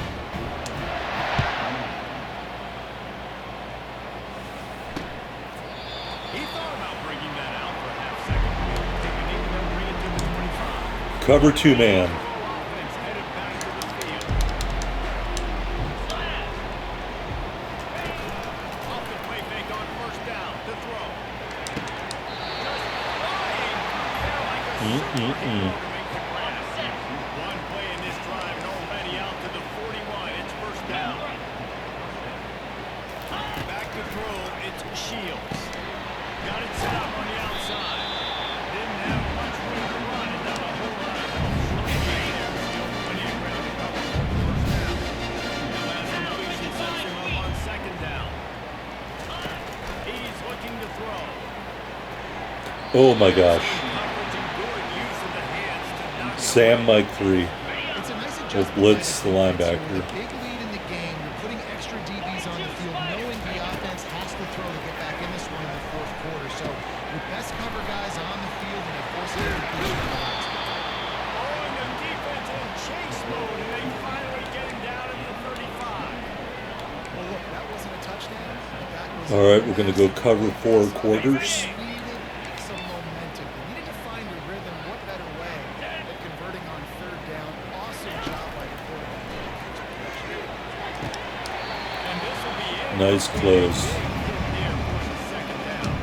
Cover 2 man. Offense headed back to the field. Off the play fake on first down to throw. Just flying. They're like a superhero to make the grab. One play in this drive and already out to the 41. It's first down. Back to throw. It's Shields. Got it set up on the outside. Didn't have much room to run and not a whole lot of help. Short gain there. Still plenty of ground to cover for the first down. Now as completion sets him up on second down. He's looking to throw. Oh my gosh. Coverage and good use of the hands to knock it Sam away. Mike 3. It's a nice Will adjustment blitz by the defense. linebacker. With a big lead in the game, you're putting extra DBs on the field, knowing the offense has to throw to get back in this one in the fourth quarter. So with best cover guys on the field and a force of completion box. Oh, and the defense in chase mode, and they finally get him down at the 35. Well, look, that wasn't a touchdown. But that was All right, we're going to go cover 4 quarters. needed some momentum. They needed to find a rhythm. What better way than converting on third down? Awesome job by the quarterback. And this will be it. Nice close. Here forces second down.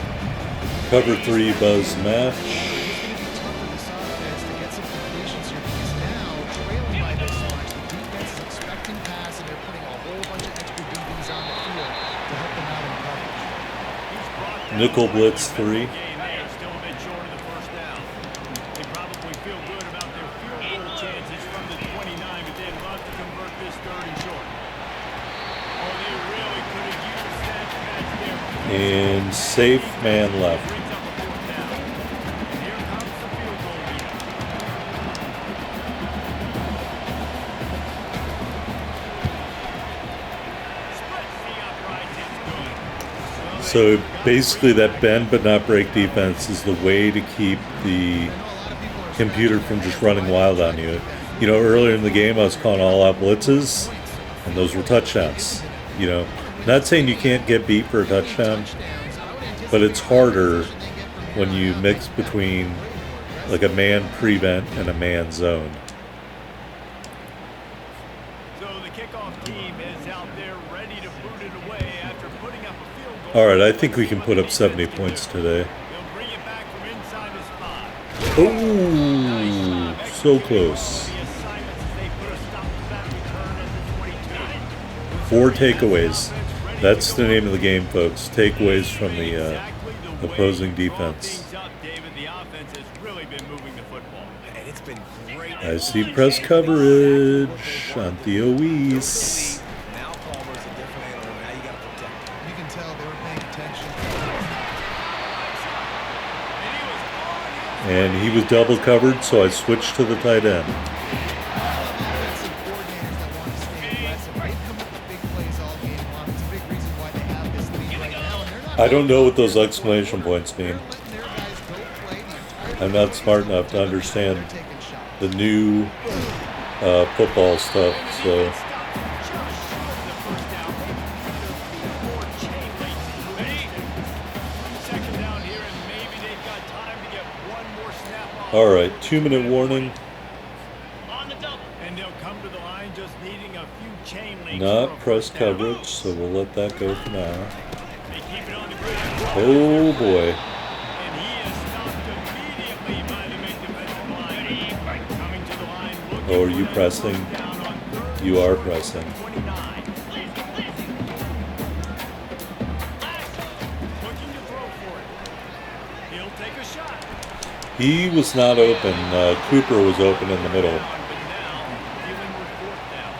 Cover 3 buzz match. It's going to be tough for this offense to get some completions here because now, trailing by this much, the defense is expecting pass and they're putting a whole bunch of extra DBs on the field to help them out in coverage. He's brought down Nickel the blitz momentum 3. of the game there, still a bit short of the first down. They probably feel good about their field goal chances from the 29, but they'd love to convert this third and short. Oh, they really could have used that catch there. And safe man left. Brings up a fourth down. And here comes the field goal leader. Splits the uprights. It's good. So basically that bend but not break defense is the way to keep the computer from just running wild on you. You know, earlier in the game I was calling all out blitzes and those were touchdowns. You know, not saying you can't get beat for a touchdown, but it's harder when you mix between like a man prevent and a man zone. So the kickoff team is out there ready to boot it away after putting up a field goal. All right, I think we can put up 70 points today. They'll bring it back from inside the spot. Oh, so close. The assignments as they put a stop to that return at the 22. 4 takeaways. That's the name of the game, folks. Takeaways from the opposing defense. David, the offense has really been moving the football. And it's been great. I see press coverage on Theo Weiss. Now Palmer's a different animal. Now you got to protect him. You can tell they were paying attention. And he was double covered, so I switched to the tight end. Offensive coordinators that want to stay aggressive. They've come up with big plays all game long. It's a big reason why they have this lead right now. And they're not I don't know what those exclamation points mean. letting their guys go play the entire I'm not smart enough to understand They're taking shots. the new football stuff, so all right, 2-minute warning. And they'll come to the line just needing a few chain links. Not for a press first down. coverage, so we'll let that go for now. They keep it on the ground. Oh boy. And he is stopped immediately by the mid defensive line. Coming to the line. Oh, are you pressing? Down on third. You are pressing. 29. Looking to throw for it. He'll take a shot. He was not open. Cooper was open in the middle. But now, dealing with fourth down.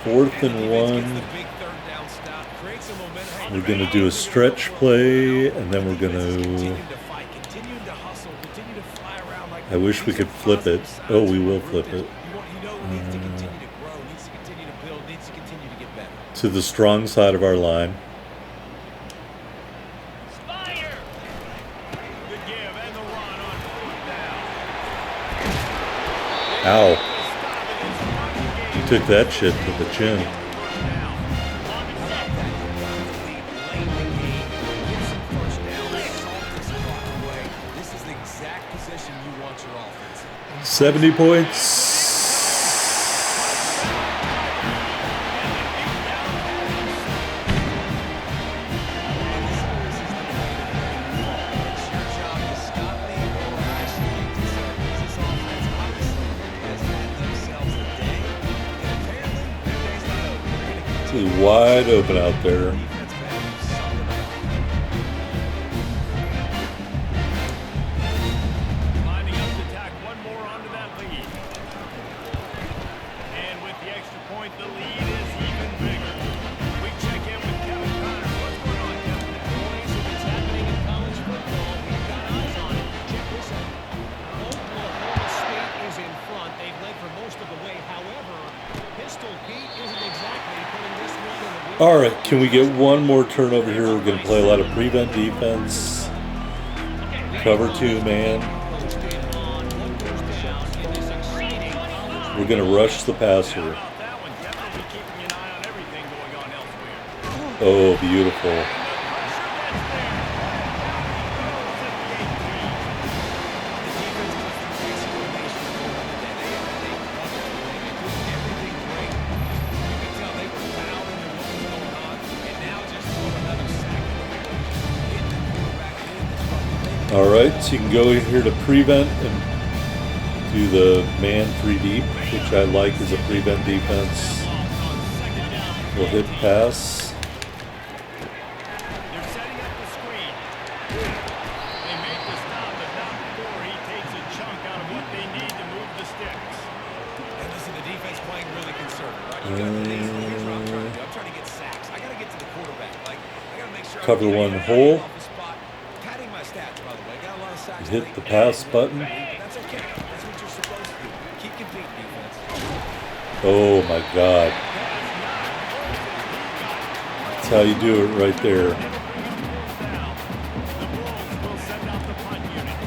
4th and 1. The big third down stop creates some momentum. We're going to do a stretch play, and then we're going Continue to... to fight, continue to hustle, continue to fly around like I wish we could flip it. Oh, we will flip it. You know it needs to continue to grow, needs to continue to build, needs to continue to get better. To the strong side of our line. Good give and the run on fourth down. Ow. Stop it. It's running game. He took that shit to the chin. First down. 70 points. It's wide open out there. Lining up to tack one more onto that lead. And with the extra point, the lead is even bigger. We check in with Kevin Connors. What's going on, Kevin? Boys, if it's happening in college football, we've got eyes on it. Check this out. Oklahoma State is in front. They've led for most of the way. However, Pistol Pete isn't exactly putting this one in the wheel. All right, can we get one more turnover here? We're going to play a lot of prevent defense. Cover 2 man. We're going to rush the passer. About that one, definitely keeping an eye on everything going on elsewhere. Oh, beautiful. Pressure that's there. Goes at the 18. The defense was the base formation for them today. They did everything great. You could tell they were dialed into what was going on, and now just throw another sack in the equation. Hit the quarterback, hit the trouble. All right, so you can go in here to prevent and do the man 3 deep, which I like as a prevent defense. We'll hit pass. They're setting up the screen. They make the stop, but not before he takes a chunk out of what they need to move the sticks. And listen, the defense playing really conservative, right? You got here's what I'm trying to do. I'm trying to get sacks. I got to get to the quarterback. Like, I got to make sure Cover I'm one getting hole. off the spot. Padding my stats, by the way. Got a lot of sacks. Hit today. the pass button. That's okay. That's what you're supposed to do. Keep competing, defense. Oh my God. That's how you do it right there. Now, the Bulls will send out the punt unit.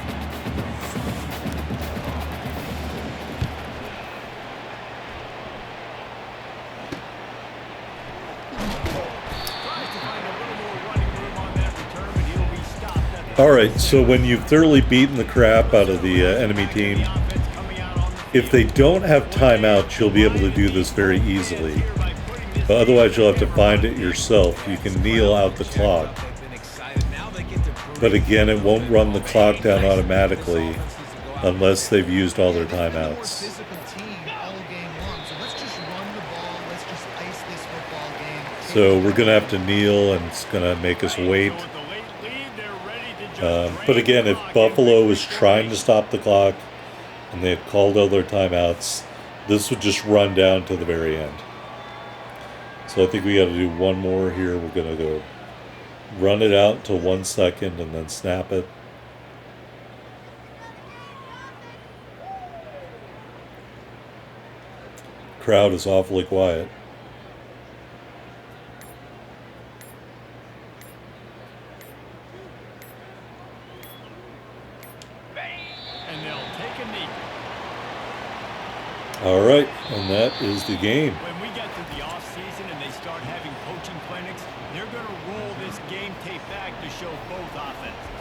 Tries to find a little more running room on that return, but he'll be stopped at the All right, so when you've thoroughly beaten the crap out of the enemy team, offense coming out on the if they don't have timeouts, you'll be able to do this very easily. by putting this But otherwise, you'll have to find it yourself. You can kneel out the clock. They've been excited. Now they get to breathe. But again, it won't run the clock down automatically unless they've used all their More timeouts. physical team all game long. So let's just run the ball. Let's just ice this football game. So we're going to have to kneel, and it's going to make us wait. So with the late lead, they're ready to just But again, if Buffalo was trying to stop the clock and they had called all their timeouts, this would just run down to the very end. So I think we got to do one more here. We're going to go run it out to 1 second and then snap it. Crowd is awfully quiet. and they'll take a knee. All right, and that is the game. When we get to the off season and they start having coaching clinics, they're going to roll this game tape back to show both offenses.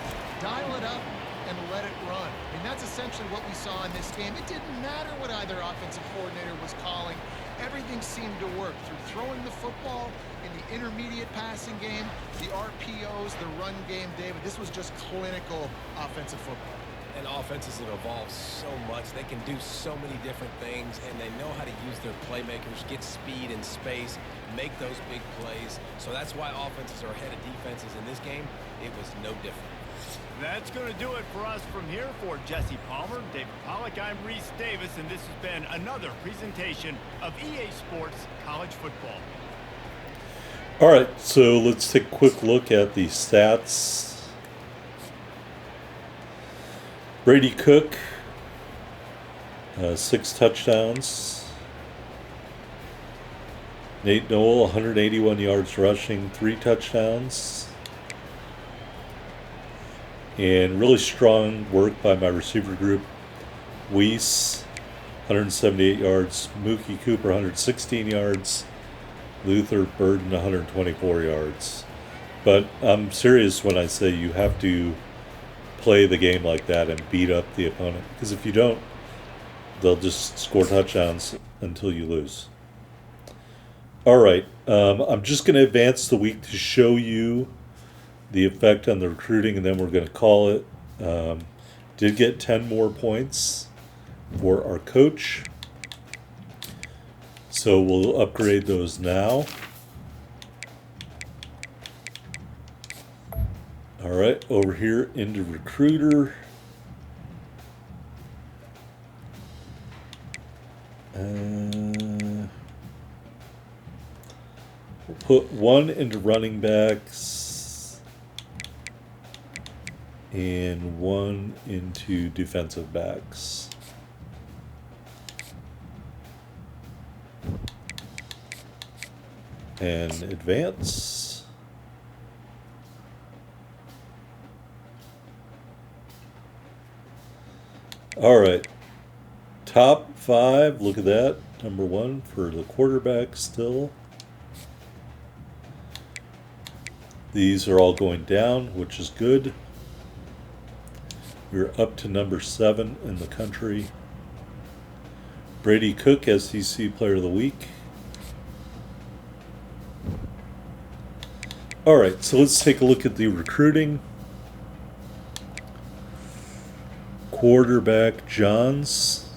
Dial it up and let it run. I mean, that's essentially what we saw in this game. It didn't matter what either offensive coordinator was calling. Everything seemed to work through throwing the football in the intermediate passing game, the RPOs, the run game, David. This was just clinical offensive football. And offenses have evolved so much. They can do so many different things, and they know how to use their playmakers, get speed and space, make those big plays. So that's why offenses are ahead of defenses in this game. It was no different. That's going to do it for us from here. For Jesse Palmer, David Pollack, I'm Reese Davis, and this has been another presentation of EA Sports College Football. All right, so let's take a quick look at the stats. Brady Cook, 6 touchdowns. Nate Noel, 181 yards rushing, 3 touchdowns. And really strong work by my receiver group. Weiss, 178 yards. Mookie Cooper, 116 yards. Luther Burden, 124 yards. But I'm serious when I say you have to play the game like that and beat up the opponent. Because if you don't, They'll just score touchdowns until you lose. All right, I'm just going to advance the week to show you the effect on the recruiting, and then we're going to call it. Did get 10 more points for our coach. So we'll upgrade those now. All right, over here into recruiter. We'll put one into running backs and one into defensive backs. And advance. All right. Top 5, look at that. Number 1 for the quarterback still. These are all going down, which is good. We're up to number 7 in the country. Brady Cook, SEC Player of the Week. All right, so let's take a look at the recruiting. Quarterback Johns.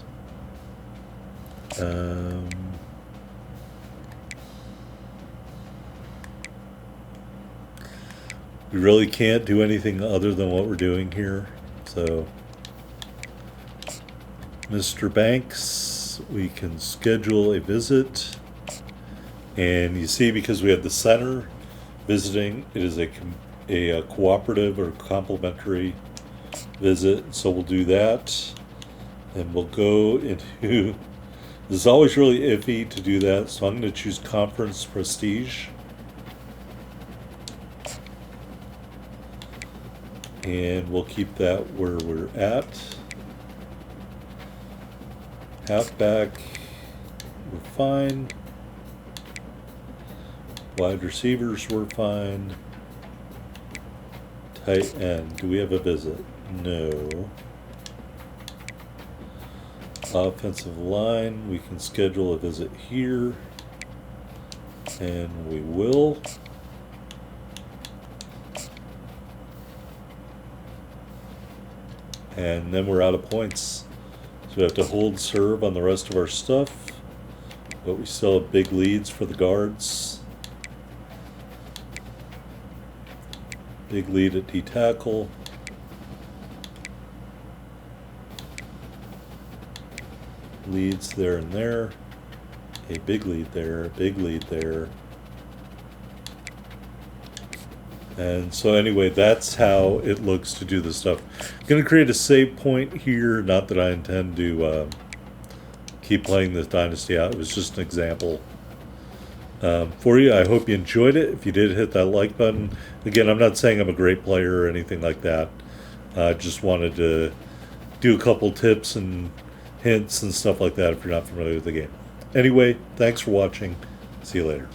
We really can't do anything other than what we're doing here. So, Mr. Banks, we can schedule a visit. And you see, because we have the center visiting, it is a cooperative or complimentary visit. So we'll do that. And we'll go into... This is always really iffy to do that, so I'm going to choose Conference Prestige. And we'll keep that where we're at. Halfback, we're fine. Wide receivers, we're fine. Tight end, do we have a visit? No. Offensive line, we can schedule a visit here, and we will. And then we're out of points. So we have to hold serve on the rest of our stuff, but we still have big leads for the guards. Big lead at D-tackle. Leads there and there. A big lead there, big lead there. And so anyway, that's how it looks to do this stuff. I'm going to create a save point here. Not that I intend to keep playing this Dynasty out. It was just an example for you. I hope you enjoyed it. If you did, hit that like button. Again, I'm not saying I'm a great player or anything like that. I just wanted to do a couple tips and hints and stuff like that if you're not familiar with the game. Anyway, thanks for watching. See you later.